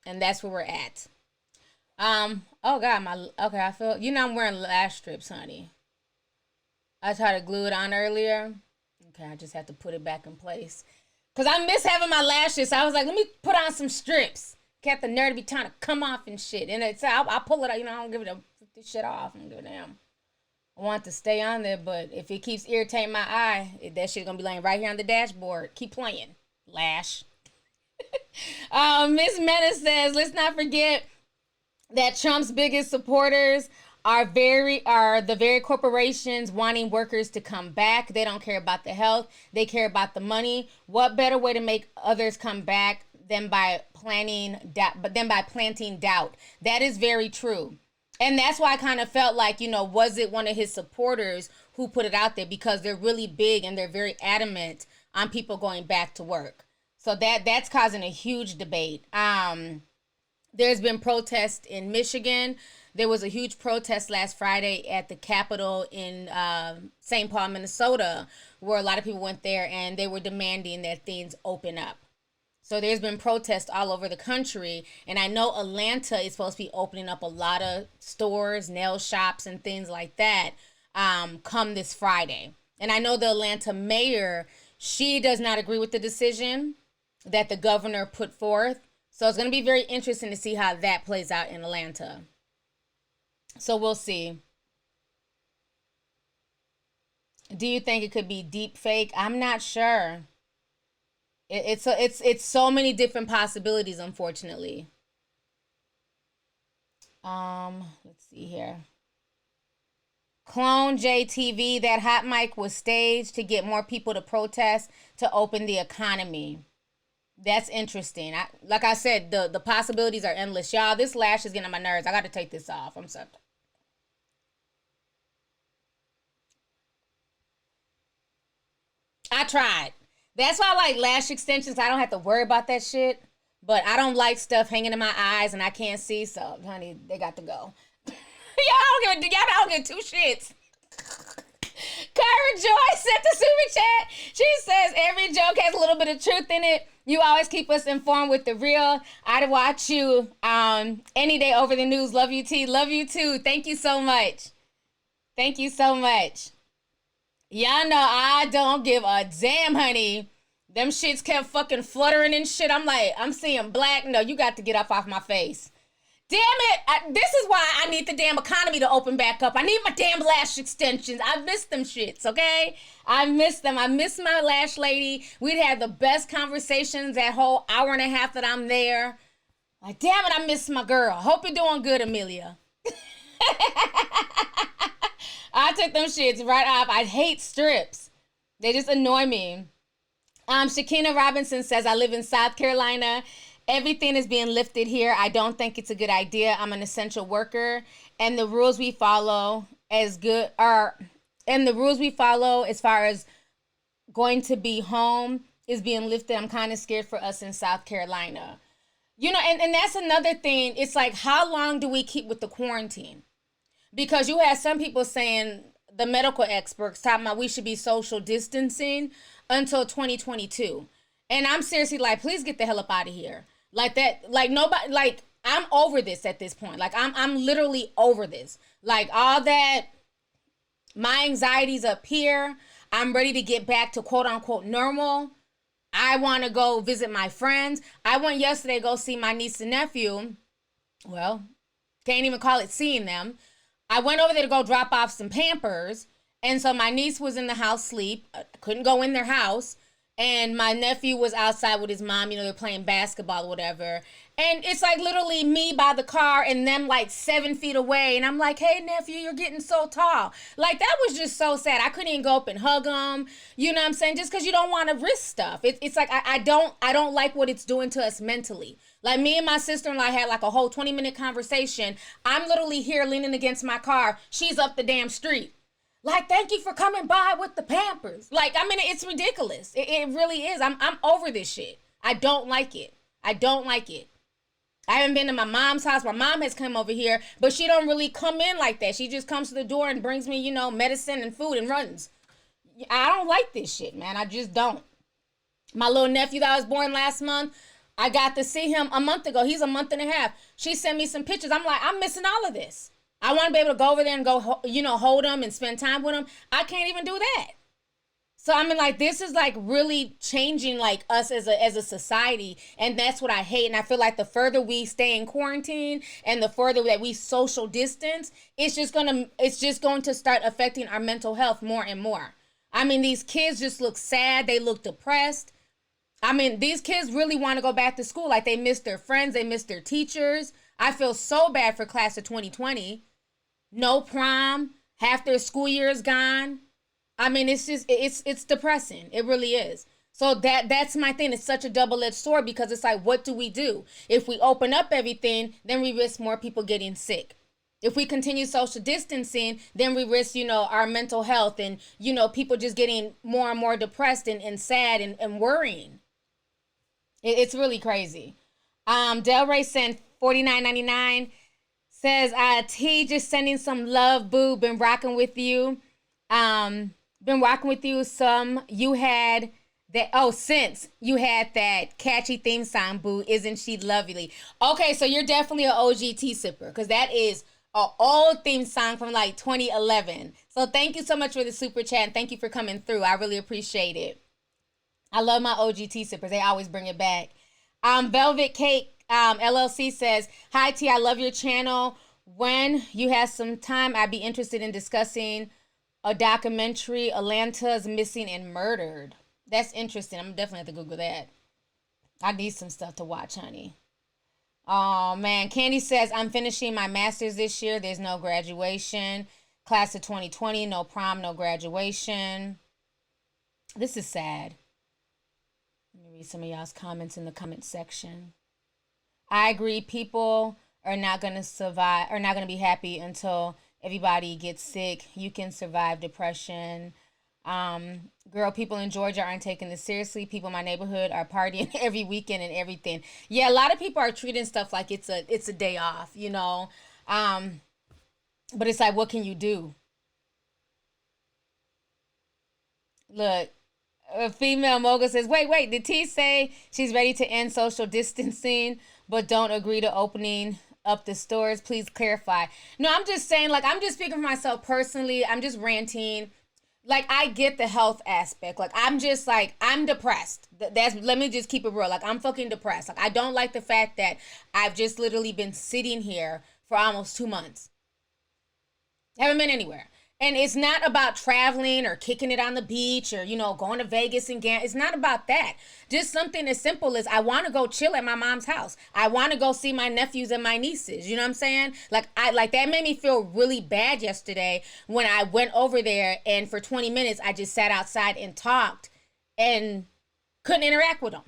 And that's where we're at. Oh God, I feel, I'm wearing lash strips, honey. I tried to glue it on earlier. Okay, I just have to put it back in place. Because I miss having my lashes. So I was like, let me put on some strips. Got the nerve to be trying to come off and shit. And I'll pull it out. I don't give it this shit off. I don't give a damn. I want it to stay on there, but if it keeps irritating my eye, that shit's going to be laying right here on the dashboard. Keep playing. Lash. Miss Menace says, let's not forget that Trump's biggest supporters are the very corporations wanting workers to come back. They don't care about the health. They care about the money. What better way to make others come back than by planting doubt? That is very true. And that's why I kind of felt like, was it one of his supporters who put it out there? Because they're really big and they're very adamant on people going back to work. So that's causing a huge debate. There's been protests in Michigan. There was a huge protest last Friday at the Capitol in St. Paul, Minnesota, where a lot of people went there and they were demanding that things open up. So there's been protests all over the country. And I know Atlanta is supposed to be opening up a lot of stores, nail shops, and things like that come this Friday. And I know the Atlanta mayor, she does not agree with the decision that the governor put forth. So it's going to be very interesting to see how that plays out in Atlanta. So we'll see. Do you think it could be deep fake? I'm not sure. It's so many different possibilities, unfortunately. Let's see here. Clone JTV, that hot mic was staged to get more people to protest to open the economy. That's interesting. Like I said, the possibilities are endless. Y'all, this lash is getting on my nerves. I got to take this off. I'm sorry. I tried. That's why I like lash extensions. I don't have to worry about that shit. But I don't like stuff hanging in my eyes and I can't see. So, honey, they got to go. y'all don't give two shits. Kyra Joy sent the super chat. She says every joke has a little bit of truth in it. You always keep us informed with the real. I'd watch you any day over the news. Love you, T. Love you too. Thank you so much. Thank you so much. Y'all know I don't give a damn, honey. Them shits kept fucking fluttering and shit. I'm like, I'm seeing black. No, you got to get up off my face. Damn it. This is why I need the damn economy to open back up. I need my damn lash extensions. I miss them shits, okay? I miss them. I miss my lash lady. We'd have the best conversations that whole hour and a half that I'm there. Like, damn it, I miss my girl. Hope you're doing good, Amelia. I took them shits right off. I hate strips. They just annoy me. Shakina Robinson says, I live in South Carolina. Everything is being lifted here. I don't think it's a good idea. I'm an essential worker, and the rules we follow as far as going to be home is being lifted. I'm kind of scared for us in South Carolina. You know, and that's another thing. It's like, how long do we keep with the quarantine? Because you have some people saying, the medical experts talking about we should be social distancing until 2022. And I'm seriously like, please get the hell up out of here. Like that, like nobody, like I'm over this at this point. Like I'm literally over this. Like all that, my anxiety's up here. I'm ready to get back to quote unquote normal. I want to go visit my friends. I went yesterday to go see my niece and nephew. Well, can't even call it seeing them. I went over there to go drop off some Pampers. And so my niece was in the house asleep. Couldn't go in their house. And my nephew was outside with his mom. You know, they're playing basketball or whatever. And it's like literally me by the car and them like 7 feet away. And I'm like, hey, nephew, you're getting so tall. Like, that was just so sad. I couldn't even go up and hug them. You know what I'm saying? Just because you don't want to risk stuff. It's like I don't like what it's doing to us mentally. Like, me and my sister-in-law had like a whole 20-minute conversation. I'm literally here leaning against my car. She's up the damn street. Like, thank you for coming by with the Pampers. Like, I mean, it's ridiculous. It really is. I'm over this shit. I don't like it. I don't like it. I haven't been to my mom's house. My mom has come over here, but she don't really come in like that. She just comes to the door and brings me, you know, medicine and food and runs. I don't like this shit, man. I just don't. My little nephew that was born last month, I got to see him a month ago. He's a month and a half. She sent me some pictures. I'm like, I'm missing all of this. I want to be able to go over there and go, you know, hold him and spend time with him. I can't even do that. So I mean, like, this is like really changing like us as a society, and that's what I hate. And I feel like the further we stay in quarantine and the further that we social distance, it's just going to start affecting our mental health more and more. I mean, these kids just look sad. They look depressed. I mean, these kids really want to go back to school. Like, they miss their friends. They miss their teachers. I feel so bad for class of 2020. No prom. Half their school year is gone. I mean, it's just, it's depressing. It really is. So that's my thing. It's such a double-edged sword because it's like, what do we do? If we open up everything, then we risk more people getting sick. If we continue social distancing, then we risk, you know, our mental health and, you know, people just getting more and more depressed and sad and worrying. It's really crazy. Del Rey sent $49.99. Says, T, just sending some love, boo. Been rocking with you. Been rocking with you some. You had that. Oh, since you had that catchy theme song, boo. Isn't she lovely? Okay, so you're definitely an OG T sipper because that is an old theme song from like 2011. So thank you so much for the super chat and thank you for coming through. I really appreciate it. I love my OG T sippers. They always bring it back. Velvet Cake LLC says, hi T, I love your channel. When you have some time, I'd be interested in discussing a documentary, Atlanta is Missing and Murdered. That's interesting. I'm definitely have to Google that. I need some stuff to watch, honey. Oh, man. Candy says, I'm finishing my master's this year. There's no graduation. Class of 2020, no prom, no graduation. This is sad. Let me read some of y'all's comments in the comment section. I agree. People are not going to survive, are not going to be happy until everybody gets sick. You can survive depression. Girl, people in Georgia aren't taking this seriously. People in my neighborhood are partying every weekend and everything. Yeah, a lot of people are treating stuff like it's a day off, you know. But it's like, what can you do? Look, a female mogul says, wait, did T say she's ready to end social distancing but don't agree to opening up the stores? Please clarify. No, I'm just saying, like, I'm just speaking for myself personally. I'm just ranting. Like, I get the health aspect. Like, I'm just like, I'm depressed. Let me just keep it real. Like, I'm fucking depressed. Like, I don't like the fact that I've just literally been sitting here for almost 2 months. Haven't been anywhere. And it's not about traveling or kicking it on the beach or, you know, going to Vegas and it's not about that. Just something as simple as I want to go chill at my mom's house. I want to go see my nephews and my nieces. You know what I'm saying? Like that made me feel really bad yesterday when I went over there and for 20 minutes I just sat outside and talked and couldn't interact with them.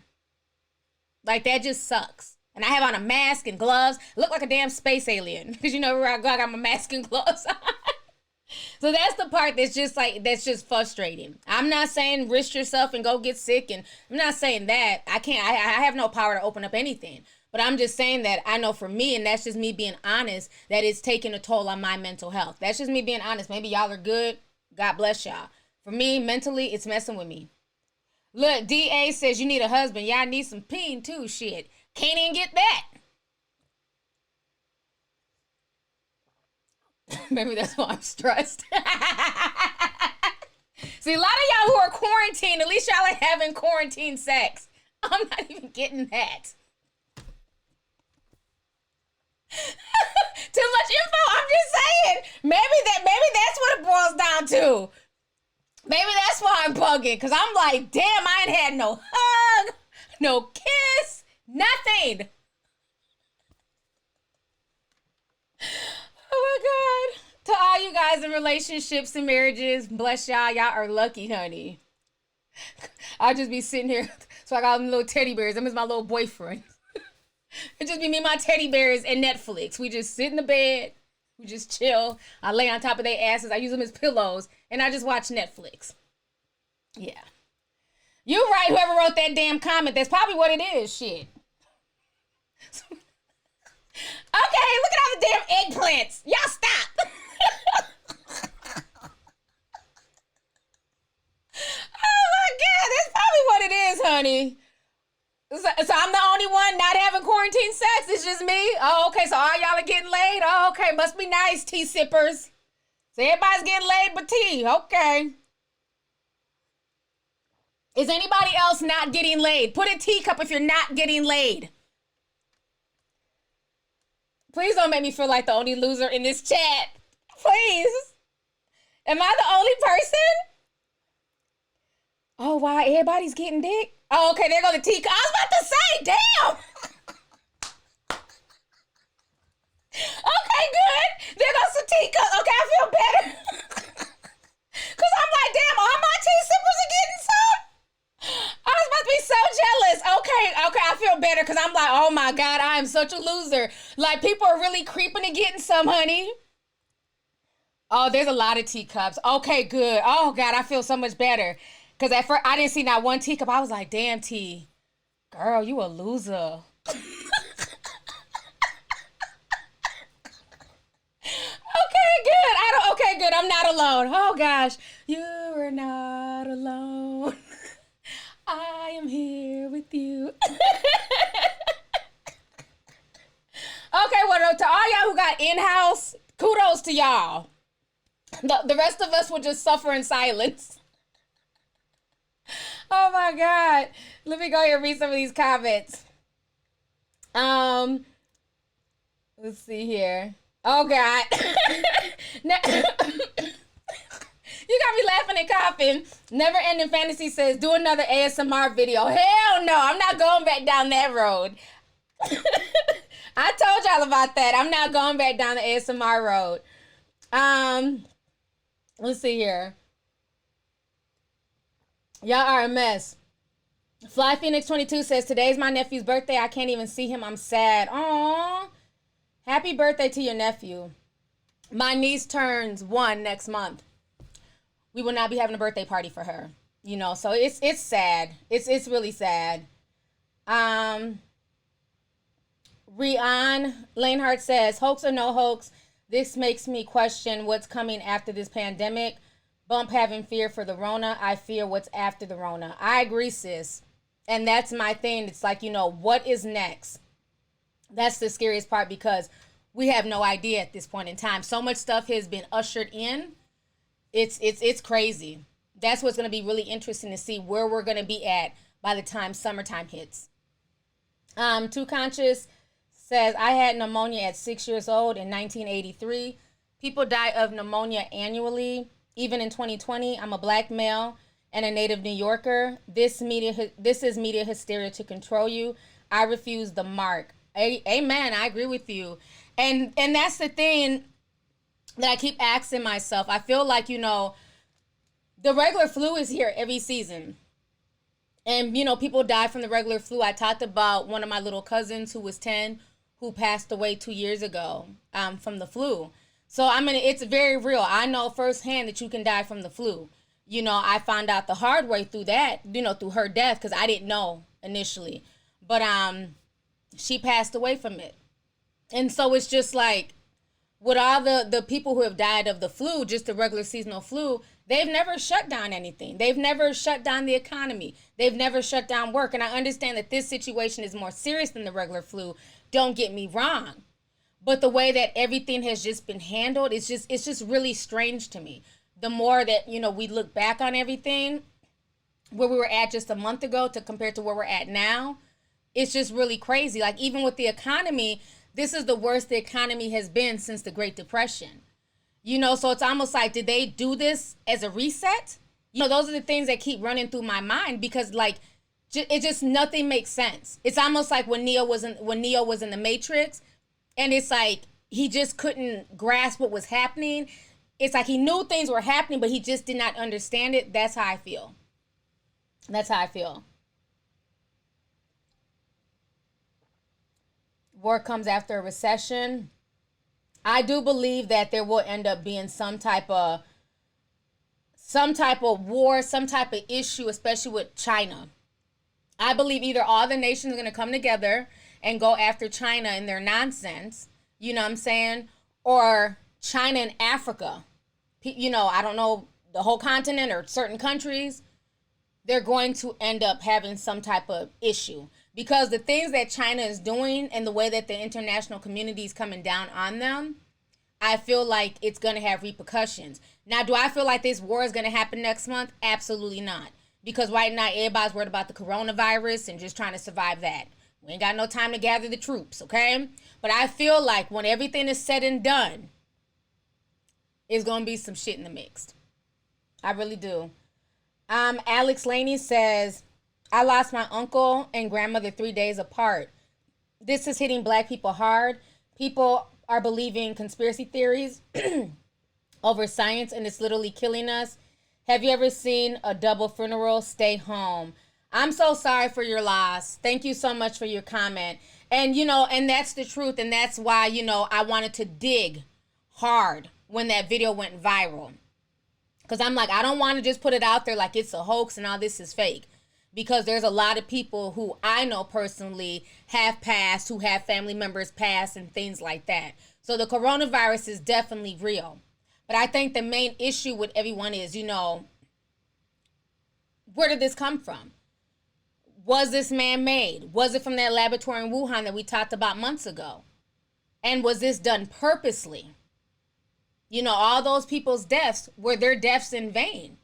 Like, that just sucks. And I have on a mask and gloves. I look like a damn space alien. Because, you know, where I go, I got my mask and gloves on. So that's the part that's just frustrating. I'm not saying risk yourself and go get sick, and I'm not saying that. I have no power to open up anything. But I'm just saying that I know for me, and that's just me being honest, that it's taking a toll on my mental health. That's just me being honest. Maybe y'all are good. God bless y'all. For me, mentally, it's messing with me. Look, DA says you need a husband. Y'all need some peen too, shit. Can't even get that. Maybe that's why I'm stressed. See, a lot of y'all who are quarantined, at least y'all are having quarantine sex. I'm not even getting that. Too much info. I'm just saying. Maybe that's what it boils down to. Maybe that's why I'm bugging. Because I'm like, damn, I ain't had no hug, no kiss, nothing. Oh my God. To all you guys in relationships and marriages, bless y'all. Y'all are lucky, honey. I'll just be sitting here. So I got them little teddy bears. Them is my little boyfriend. It just be me and my teddy bears and Netflix. We just sit in the bed. We just chill. I lay on top of their asses. I use them as pillows. And I just watch Netflix. Yeah. You're right, whoever wrote that damn comment. That's probably what it is. Shit. Okay, look at all the damn eggplants. Y'all stop. Oh my God, that's probably what it is, honey. So I'm the only one not having quarantine sex. It's just me. Oh, okay. So all y'all are getting laid. Oh, okay. Must be nice, tea sippers. So everybody's getting laid but tea. Okay. Is anybody else not getting laid? Put a teacup if you're not getting laid. Please don't make me feel like the only loser in this chat. Please. Am I the only person? Oh, wow. Everybody's getting dick. Oh, okay. There go the teacup. I was about to say, damn. Okay, good. There goes the teacup. Okay, I feel better. Because I'm like, damn, all my tea sippers are getting some? I was about to be so jealous. Okay, I feel better because I'm like, oh my God, I am such a loser. Like, people are really creeping and getting some, honey. Oh, there's a lot of teacups. Okay, good. Oh God, I feel so much better. Because at first, I didn't see not one teacup. I was like, damn, T. Girl, you a loser. Okay, good. I'm not alone. Oh gosh, you're not alone. I am here with you. Okay, well, to all y'all who got in-house, kudos to y'all. The rest of us will just suffer in silence. Oh my God. Let me go here and read some of these comments. Let's see here. Oh God. Now, you we laughing and coughing. Never Ending Fantasy says, do another ASMR video. Hell no, I'm not going back down that road. I told y'all about that. I'm not going back down the ASMR road. Let's see here. Y'all are a mess. Fly Phoenix 22 says, today's my nephew's birthday. I can't even see him. I'm sad. Aww. Happy birthday to your nephew. My niece turns 1 next month. We will not be having a birthday party for her. You know, so it's sad. It's really sad. Rian Lanehart says, hoax or no hoax, this makes me question what's coming after this pandemic. Bump having fear for the Rona. I fear what's after the Rona. I agree, sis. And that's my thing. It's like, you know, what is next? That's the scariest part because we have no idea at this point in time. So much stuff has been ushered in. It's crazy. That's what's going to be really interesting to see where we're going to be at by the time summertime hits. Too Conscious says, I had pneumonia at 6 years old in 1983. People die of pneumonia annually. Even in 2020, I'm a black male and a native New Yorker. This is media hysteria to control you. I refuse the mark. Amen. I agree with you. And that's the thing that I keep asking myself. I feel like, you know, the regular flu is here every season. And, you know, people die from the regular flu. I talked about one of my little cousins who was 10 who passed away 2 years ago from the flu. So, I mean, it's very real. I know firsthand that you can die from the flu. You know, I found out the hard way through that, you know, through her death, because I didn't know initially. But she passed away from it. And so it's just like, with all the people who have died of the flu, just the regular seasonal flu, they've never shut down anything. They've never shut down the economy. They've never shut down work. And I understand that this situation is more serious than the regular flu. Don't get me wrong. But the way that everything has just been handled, it's just really strange to me. The more that, you know, we look back on everything, where we were at just a month ago to compare to where we're at now, it's just really crazy. Like, even with the economy, this is the worst the economy has been since the Great Depression. You know, so it's almost like, did they do this as a reset? You know, those are the things that keep running through my mind because, like, it just, nothing makes sense. It's almost like when Neo was in the Matrix, and it's like he just couldn't grasp what was happening. It's like he knew things were happening, but he just did not understand it. That's how I feel. That's how I feel. War comes after a recession. I do believe that there will end up being some type of war, some type of issue, especially with China. I believe either all the nations are going to come together and go after China and their nonsense, you know what I'm saying? Or China and Africa, you know, I don't know, the whole continent or certain countries, they're going to end up having some type of issue. Because the things that China is doing and the way that the international community is coming down on them, I feel like it's going to have repercussions. Now, do I feel like this war is going to happen next month? Absolutely not. Because right now, everybody's worried about the coronavirus and just trying to survive that. We ain't got no time to gather the troops, okay? But I feel like when everything is said and done, it's going to be some shit in the mix. I really do. Alex Laney says, I lost my uncle and grandmother 3 days apart. This is hitting black people hard. People are believing conspiracy theories over science, and it's literally killing us. Have you ever seen a double funeral? Stay home. I'm so sorry for your loss. Thank you so much for your comment. And, you know, and that's the truth. And that's why, you know, I wanted to dig hard when that video went viral. Because I'm like, I don't want to just put it out there like it's a hoax and all this is fake. Because there's a lot of people who I know personally have passed, who have family members pass and things like that. So the coronavirus is definitely real. But I think the main issue with everyone is, you know, where did this come from? Was this man-made? Was it from that laboratory in Wuhan that we talked about months ago? And was this done purposely? You know, all those people's deaths, were their deaths in vain?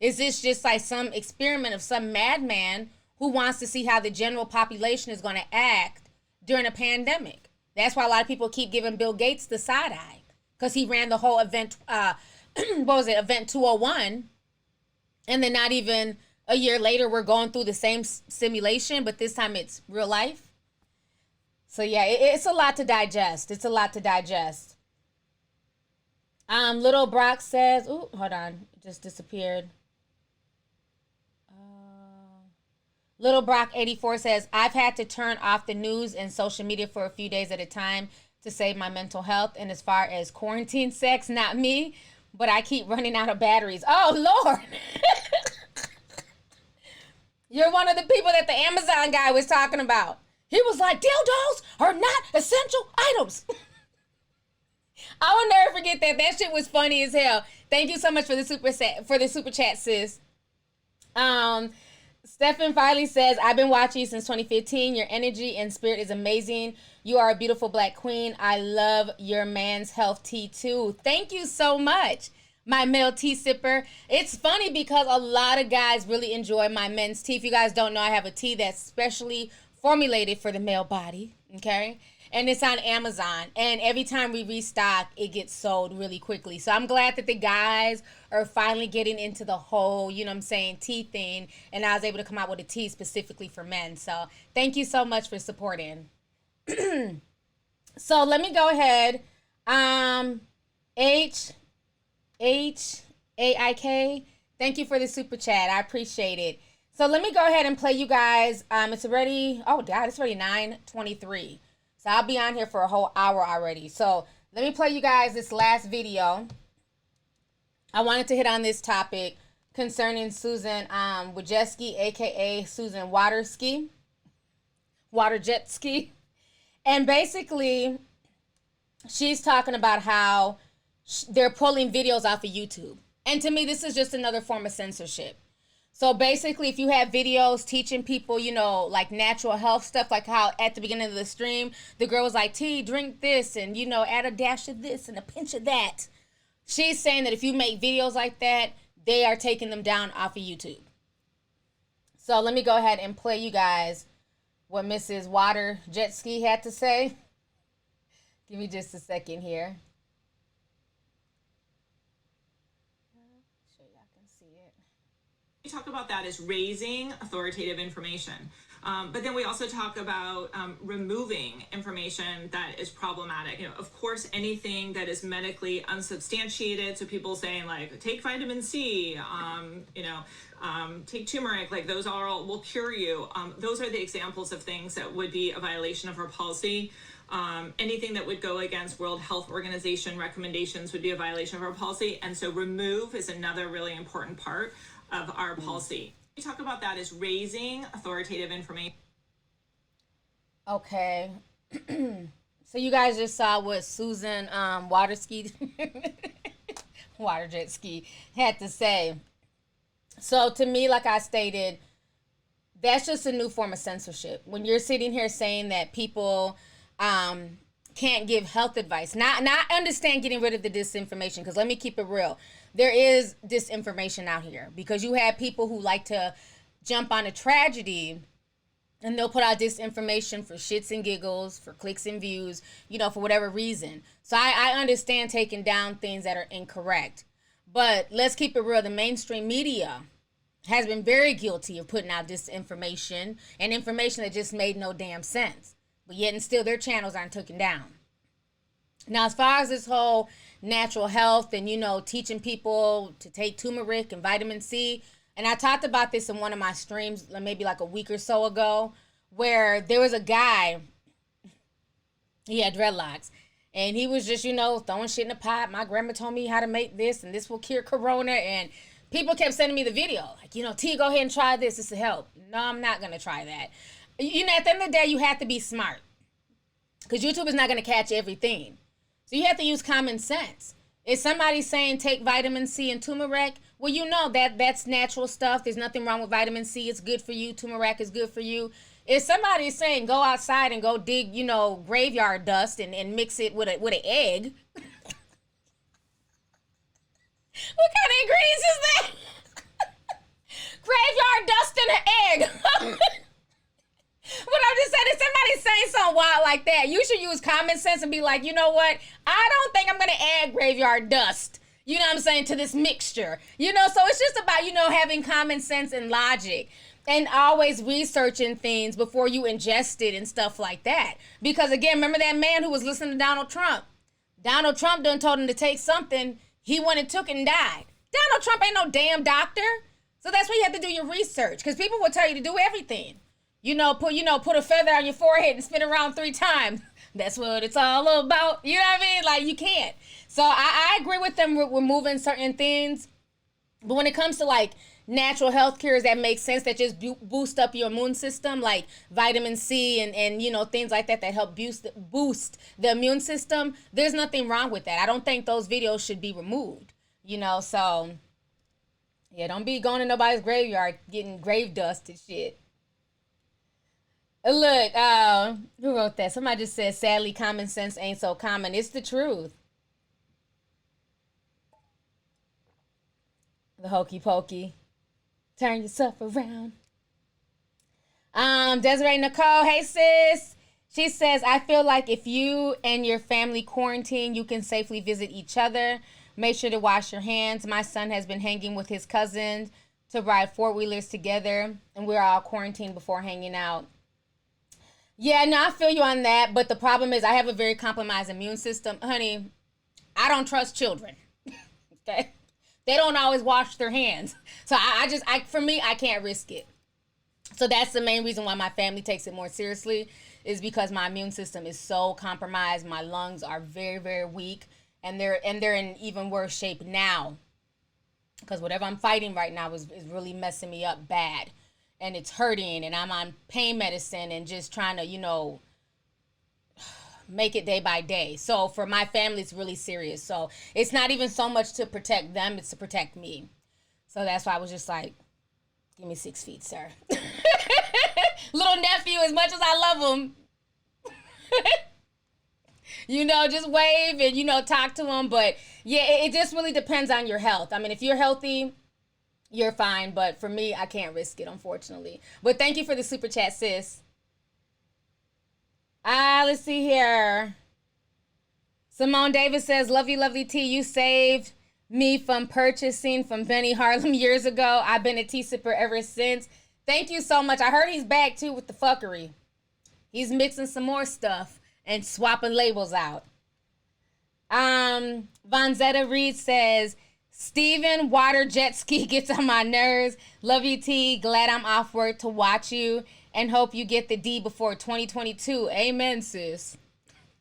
Is this just like some experiment of some madman who wants to see how the general population is going to act during a pandemic? That's why a lot of people keep giving Bill Gates the side eye. Because he ran the whole event, Event 201, And then not even a year later, we're going through the same simulation, but this time it's real life. So yeah, it's a lot to digest. It's a lot to digest. Little Brock says, "Ooh, hold on, it just disappeared." Little Brock 84 says, "I've had to turn off the news and social media for a few days at a time to save my mental health. And as far as quarantine sex, not me, but I keep running out of batteries." Oh Lord. You're one of the people that the Amazon guy was talking about. He was like, dildos are not essential items. I will never forget that. That shit was funny as hell. Thank you so much for the super chat, sis. Stephen Filey says, "I've been watching you since 2015. Your energy and spirit is amazing. You are a beautiful black queen. I love your man's health tea too." Thank you so much, my male tea sipper. It's funny because a lot of guys really enjoy my men's tea. If you guys don't know, I have a tea that's specially formulated for the male body, okay? And it's on Amazon. And every time we restock, it gets sold really quickly. So I'm glad that the guys are finally getting into the whole, you know what I'm saying, tea thing. And I was able to come out with a tea specifically for men. So thank you so much for supporting. So let me go ahead. HAIK, thank you for the super chat. I appreciate it. So let me go ahead and play you guys. It's already, oh God, it's already 9:23. So I'll be on here for a whole hour already. So let me play you guys this last video. I wanted to hit on this topic concerning Susan Wojcicki, aka Susan Waterski. And basically, she's talking about how they're pulling videos off of YouTube. And to me, this is just another form of censorship. So basically, if you have videos teaching people, you know, like natural health stuff, like how at the beginning of the stream, the girl was like, "T, drink this, and, you know, add a dash of this and a pinch of that." She's saying that if you make videos like that, they are taking them down off of YouTube. So let me go ahead and play you guys what Mrs. Wojcicki had to say. Give me just a second here. We talk about that as raising authoritative information. But then we also talk about removing information that is problematic. You know, of course, anything that is medically unsubstantiated. So people saying like, take vitamin C, take turmeric, like those are all will cure you. Those are the examples of things that would be a violation of our policy. Anything that would go against World Health Organization recommendations would be a violation of our policy. And so remove is another really important part of our policy. We talk about that as raising authoritative information. Okay. So you guys just saw what Susan Wojcicki had to say. So to me, like I stated, that's just a new form of censorship. When you're sitting here saying that people can't give health advice. Not understand getting rid of the disinformation, because let me keep it real. There is disinformation out here because you have people who like to jump on a tragedy and they'll put out disinformation for shits and giggles, for clicks and views, you know, for whatever reason. So I understand taking down things that are incorrect. But let's keep it real. The mainstream media has been very guilty of putting out disinformation and information that just made no damn sense. But yet and still their channels aren't taken down. Now, as far as this whole natural health and, you know, teaching people to take turmeric and vitamin C, and I talked about this in one of my streams maybe like a week or so ago, where there was a guy, he had dreadlocks, and he was just, you know, throwing shit in the pot. My grandma told me how to make this, and this will cure corona, and people kept sending me the video. Like, you know, T, go ahead and try this. This will help. No, I'm not going to try that. You know, at the end of the day, you have to be smart, because YouTube is not going to catch everything. So you have to use common sense. If somebody's saying take vitamin C and turmeric, well, you know that's natural stuff. There's nothing wrong with vitamin C. It's good for you. Turmeric is good for you. If somebody's saying go outside and go dig, you know, graveyard dust and mix it with an egg, what kind of ingredients is that? Graveyard dust and an egg. But I'm just saying, if somebody's saying something wild like that, you should use common sense and be like, you know what? I don't think I'm going to add graveyard dust, you know what I'm saying, to this mixture. You know, so it's just about, you know, having common sense and logic. And always researching things before you ingest it and stuff like that. Because again, remember that man who was listening to Donald Trump? Donald Trump done told him to take something. He went and took it and died. Donald Trump ain't no damn doctor. So that's why you have to do your research. Because people will tell you to do everything. Put a feather on your forehead and spin around 3 times. That's what it's all about. You know what I mean? Like, you can't. So I agree with them removing certain things. But when it comes to, like, natural health cures that make sense, that just boost up your immune system, like vitamin C and you know, things like that help boost the immune system, there's nothing wrong with that. I don't think those videos should be removed, you know. So yeah, don't be going to nobody's graveyard getting grave dust and shit. Look, who wrote that? Somebody just said, sadly, common sense ain't so common. It's the truth. The hokey pokey. Turn yourself around. Desiree Nicole, hey sis. She says, I feel like if you and your family quarantine, you can safely visit each other. Make sure to wash your hands. My son has been hanging with his cousins to ride 4-wheelers together, and we're all quarantined before hanging out. Yeah, no, I feel you on that, but the problem is I have a very compromised immune system. Honey, I don't trust children. Okay? They don't always wash their hands. So for me, I can't risk it. So that's the main reason why my family takes it more seriously, is because my immune system is so compromised. My lungs are very, very weak, and they're in even worse shape now, because whatever I'm fighting right now is really messing me up bad, and it's hurting, and I'm on pain medicine and just trying to, you know, make it day by day. So for my family, it's really serious. So it's not even so much to protect them, it's to protect me. So that's why I was just like, give me 6 feet, sir. Little nephew, as much as I love him, you know, just wave and, you know, talk to him. But yeah, it just really depends on your health. I mean, if you're healthy, you're fine. But for me, I can't risk it, unfortunately. But thank you for the super chat, sis. Let's see here. Simone Davis says, love you, lovely T. You saved me from purchasing from Benny Harlem years ago. I've been a tea sipper ever since. Thank you so much. I heard he's back, too, with the fuckery. He's mixing some more stuff and swapping labels out. Vonzetta Reed says, Steven Water Jet Ski gets on my nerves. Love you, T. Glad I'm off work to watch you. And hope you get the D before 2022. Amen, sis.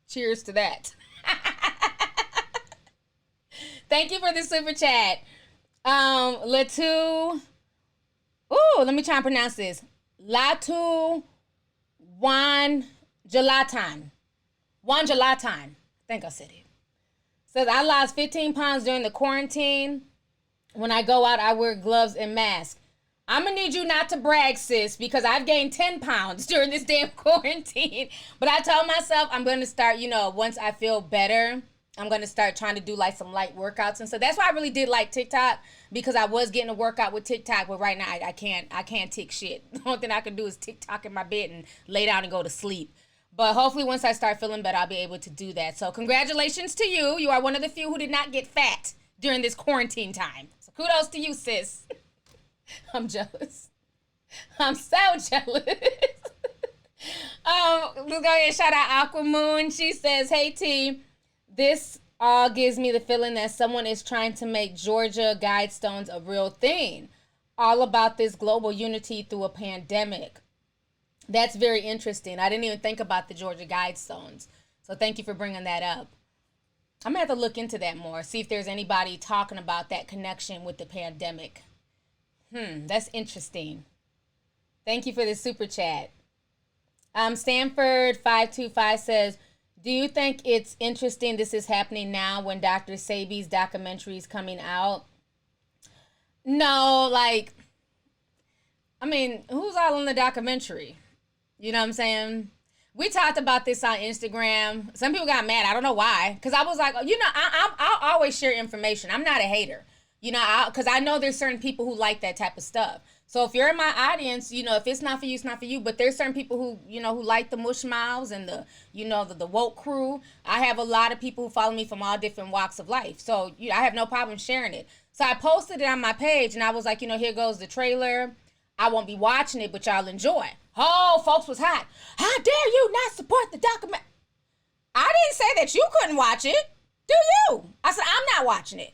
Cheers to that. Thank you for the super chat. Latu. Ooh, let me try and pronounce this. Latu Juan Gelatan. Juan Gelatan. I think I said it. Says, I lost 15 pounds during the quarantine. When I go out, I wear gloves and mask. I'm going to need you not to brag, sis, because I've gained 10 pounds during this damn quarantine. But I told myself I'm going to start, you know, once I feel better, I'm going to start trying to do like some light workouts and stuff. That's why I really did like TikTok, because I was getting a workout with TikTok, but right now I can't tick shit. The only thing I can do is TikTok in my bed and lay down and go to sleep. But hopefully once I start feeling better, I'll be able to do that. So congratulations to you. You are one of the few who did not get fat during this quarantine time. So kudos to you, sis. I'm jealous. I'm so jealous. Let's go ahead and shout out Aquamoon. She says, hey T, this all gives me the feeling that someone is trying to make Georgia Guidestones a real thing. All about this global unity through a pandemic. That's very interesting. I didn't even think about the Georgia Guidestones. So thank you for bringing that up. I'm going to have to look into that more. See if there's anybody talking about that connection with the pandemic. That's interesting. Thank you for the super chat. Stanford 525 says, do you think it's interesting this is happening now when Dr. Sebi's documentary is coming out? No, like, I mean, who's all in the documentary? You know what I'm saying? We talked about this on Instagram. Some people got mad. I don't know why. Because I was like, you know, I'll always share information. I'm not a hater. You know, because I know there's certain people who like that type of stuff. So if you're in my audience, if it's not for you, it's not for you. But there's certain people who, who like the mush mouths and the woke crew. I have a lot of people who follow me from all different walks of life. So I have no problem sharing it. So I posted it on my page and I was like, here goes the trailer. I won't be watching it, but y'all enjoy. Oh, folks was hot. How dare you not support the document? I didn't say that you couldn't watch it. Do you? I said, I'm not watching it.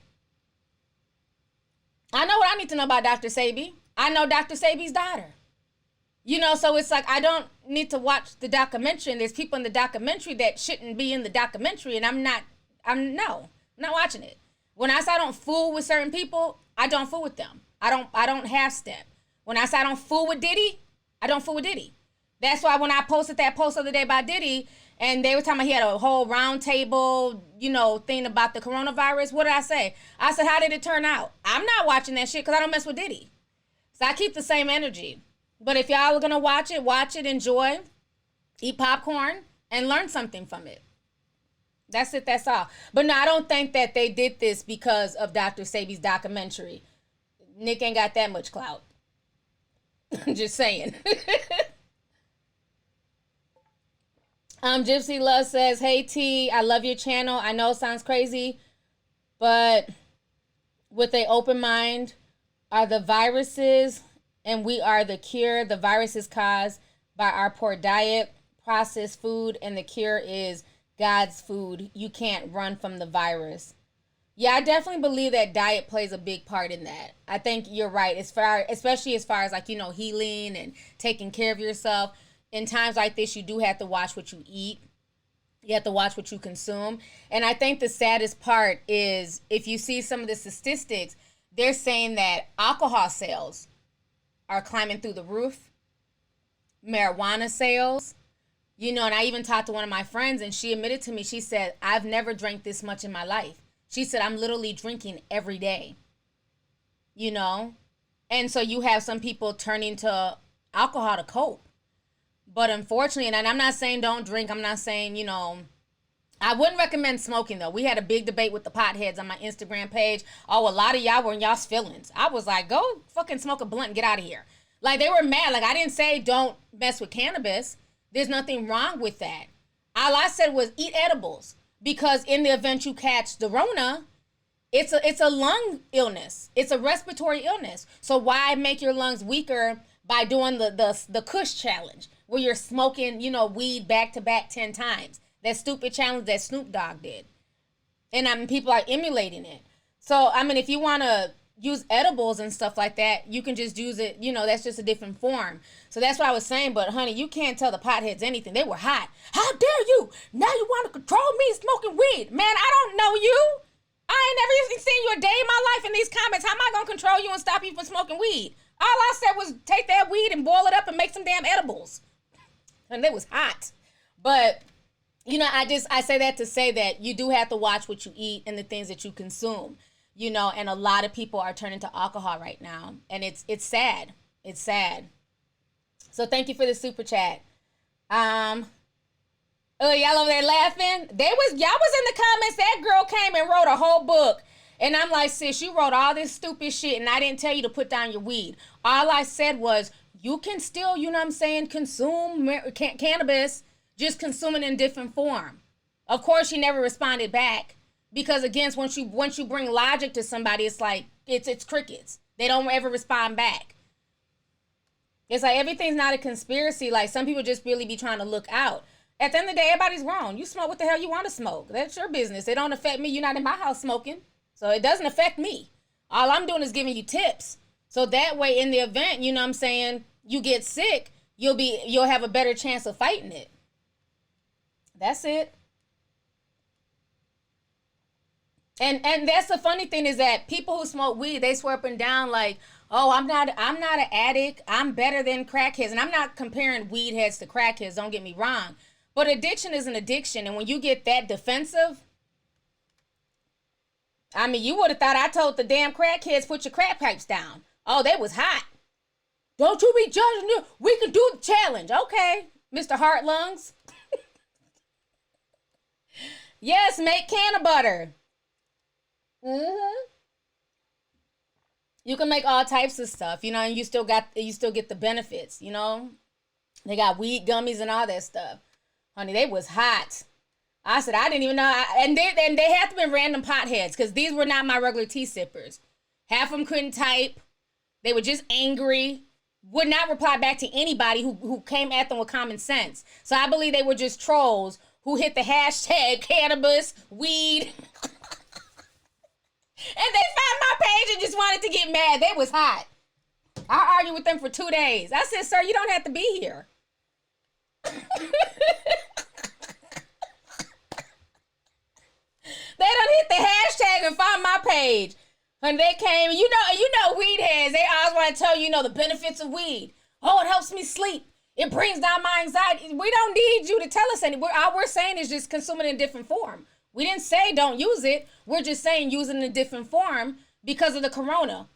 I know what I need to know about Dr. Sebi. I know Dr. Sebi's daughter. So it's like I don't need to watch the documentary, and there's people in the documentary that shouldn't be in the documentary, and I'm not watching it. When I say I don't fool with certain people, I don't fool with them. I don't half step. When I say I don't fool with Diddy, I don't fool with Diddy. That's why when I posted that post the other day about Diddy, and they were talking about he had a whole round table, thing about the coronavirus. What did I say? I said, how did it turn out? I'm not watching that shit because I don't mess with Diddy. So I keep the same energy. But if y'all are going to watch it, enjoy, eat popcorn, and learn something from it. That's it, that's all. But no, I don't think that they did this because of Dr. Sebi's documentary. Nick ain't got that much clout. Just saying. Gypsy Love says, hey T, I love your channel. I know it sounds crazy, but with an open mind, are the viruses and we are the cure. The virus is caused by our poor diet, processed food, and the cure is God's food. You can't run from the virus. Yeah, I definitely believe that diet plays a big part in that. I think you're right, especially as far as healing and taking care of yourself. In times like this, you do have to watch what you eat. You have to watch what you consume. And I think the saddest part is if you see some of the statistics, they're saying that alcohol sales are climbing through the roof. Marijuana sales. And I even talked to one of my friends and she admitted to me, she said, I've never drank this much in my life. She said, I'm literally drinking every day. And so you have some people turning to alcohol to cope. But unfortunately, and I'm not saying don't drink. I'm not saying, I wouldn't recommend smoking, though. We had a big debate with the potheads on my Instagram page. Oh, a lot of y'all were in y'all's feelings. I was like, go fucking smoke a blunt and get out of here. Like, they were mad. Like, I didn't say don't mess with cannabis. There's nothing wrong with that. All I said was eat edibles. Because in the event you catch the Rona, it's a lung illness. It's a respiratory illness. So why make your lungs weaker by doing the Kush challenge? Where you're smoking, weed back to back 10 times. That stupid challenge that Snoop Dogg did. And people are emulating it. So, if you want to use edibles and stuff like that, you can just use it, that's just a different form. So that's what I was saying. But, honey, you can't tell the potheads anything. They were hot. How dare you? Now you want to control me smoking weed. Man, I don't know you. I ain't never even seen you a day in my life in these comments. How am I going to control you and stop you from smoking weed? All I said was take that weed and boil it up and make some damn edibles. And it was hot. But, I say that to say that you do have to watch what you eat and the things that you consume, and a lot of people are turning to alcohol right now. And it's sad. It's sad. So thank you for the super chat. Oh, y'all over there laughing? Y'all was in the comments. That girl came and wrote a whole book. And I'm like, sis, you wrote all this stupid shit and I didn't tell you to put down your weed. All I said was, you can still, consume cannabis, just consume it in different form. Of course, she never responded back because, again, once you bring logic to somebody, it's like, it's crickets. They don't ever respond back. It's like everything's not a conspiracy. Like, some people just really be trying to look out. At the end of the day, everybody's wrong. You smoke what the hell you want to smoke. That's your business. It don't affect me. You're not in my house smoking. So it doesn't affect me. All I'm doing is giving you tips. So that way, in the event, you get sick, you'll have a better chance of fighting it. That's it. And that's the funny thing is that people who smoke weed, they swear up and down like, oh, I'm not an addict. I'm better than crackheads. And I'm not comparing weed heads to crackheads. Don't get me wrong. But addiction is an addiction. And when you get that defensive, you would have thought I told the damn crackheads, put your crack pipes down. Oh, they was hot. Don't you be judging them. We can do the challenge. Okay, Mr. Heart Lungs. Yes, make can of butter. You can make all types of stuff, and you still get the benefits, They got weed gummies and all that stuff. Honey, they was hot. I said, I didn't even know. And they had to be random potheads because these were not my regular tea sippers. Half of them couldn't type. They were just angry. Would not reply back to anybody who came at them with common sense. So I believe they were just trolls who hit the hashtag cannabis, weed. And they found my page and just wanted to get mad. They was hot. I argued with them for 2 days. I said, sir, you don't have to be here. They done hit the hashtag and found my page. And they came, you know weed heads. They always want to tell you, the benefits of weed. Oh, it helps me sleep. It brings down my anxiety. We don't need you to tell us anything. All we're saying is just consume it in a different form. We didn't say don't use it. We're just saying use it in a different form because of the corona.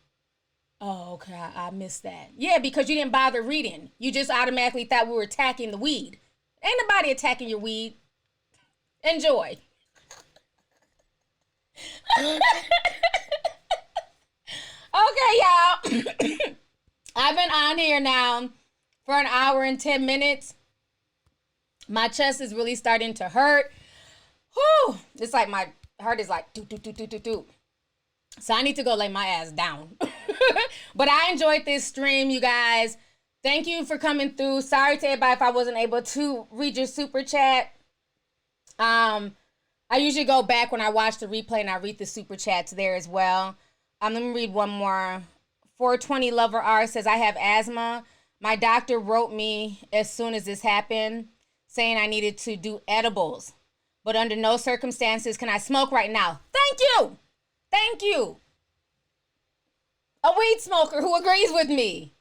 Oh, okay. I missed that. Yeah, because you didn't bother reading. You just automatically thought we were attacking the weed. Ain't nobody attacking your weed. Enjoy. Okay, y'all. I've been on here now for an hour and 10 minutes. My chest is really starting to hurt. Whew. It's like my heart is like, do. So I need to go lay my ass down. But I enjoyed this stream, you guys. Thank you for coming through. Sorry to everybody if I wasn't able to read your super chat. I usually go back when I watch the replay and I read the super chats there as well. Let me read one more. 420 Lover R says, I have asthma. My doctor wrote me as soon as this happened saying I needed to do edibles. But under no circumstances can I smoke right now. Thank you. Thank you. A weed smoker who agrees with me.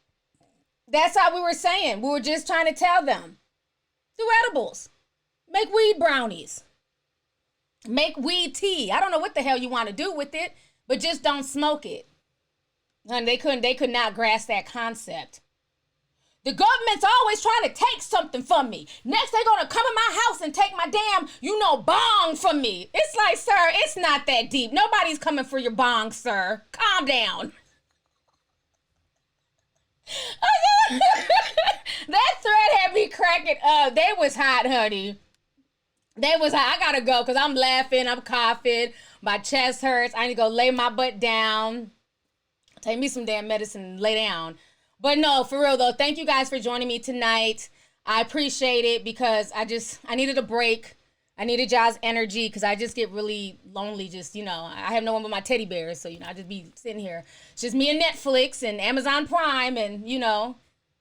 That's all we were saying. We were just trying to tell them. Do edibles. Make weed brownies. Make weed tea. I don't know what the hell you want to do with it, but just don't smoke it. And they could not grasp that concept. The government's always trying to take something from me. Next, they're going to come in my house and take my damn, bong from me. It's like, sir, it's not that deep. Nobody's coming for your bong, sir. Calm down. That thread had me cracking up. They was hot, honey. They was hot. I got to go because I'm laughing. I'm coughing. My chest hurts. I need to go lay my butt down. Take me some damn medicine and lay down. But no, for real though, thank you guys for joining me tonight. I appreciate it because I needed a break. I needed y'all's energy because I just get really lonely. I have no one but my teddy bears. So, I just be sitting here. It's just me and Netflix and Amazon Prime and,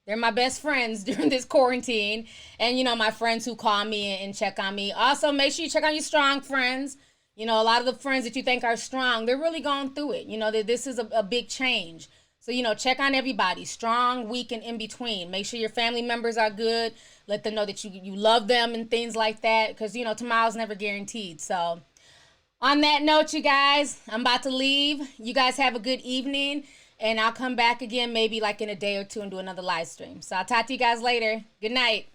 they're my best friends during this quarantine. And, my friends who call me and check on me. Also, make sure you check on your strong friends. A lot of the friends that you think are strong, they're really going through it. That this is a big change. So, check on everybody, strong, weak, and in between. Make sure your family members are good. Let them know that you love them and things like that because, tomorrow's never guaranteed. So, on that note, you guys, I'm about to leave. You guys have a good evening, and I'll come back again maybe like in a day or two and do another live stream. So, I'll talk to you guys later. Good night.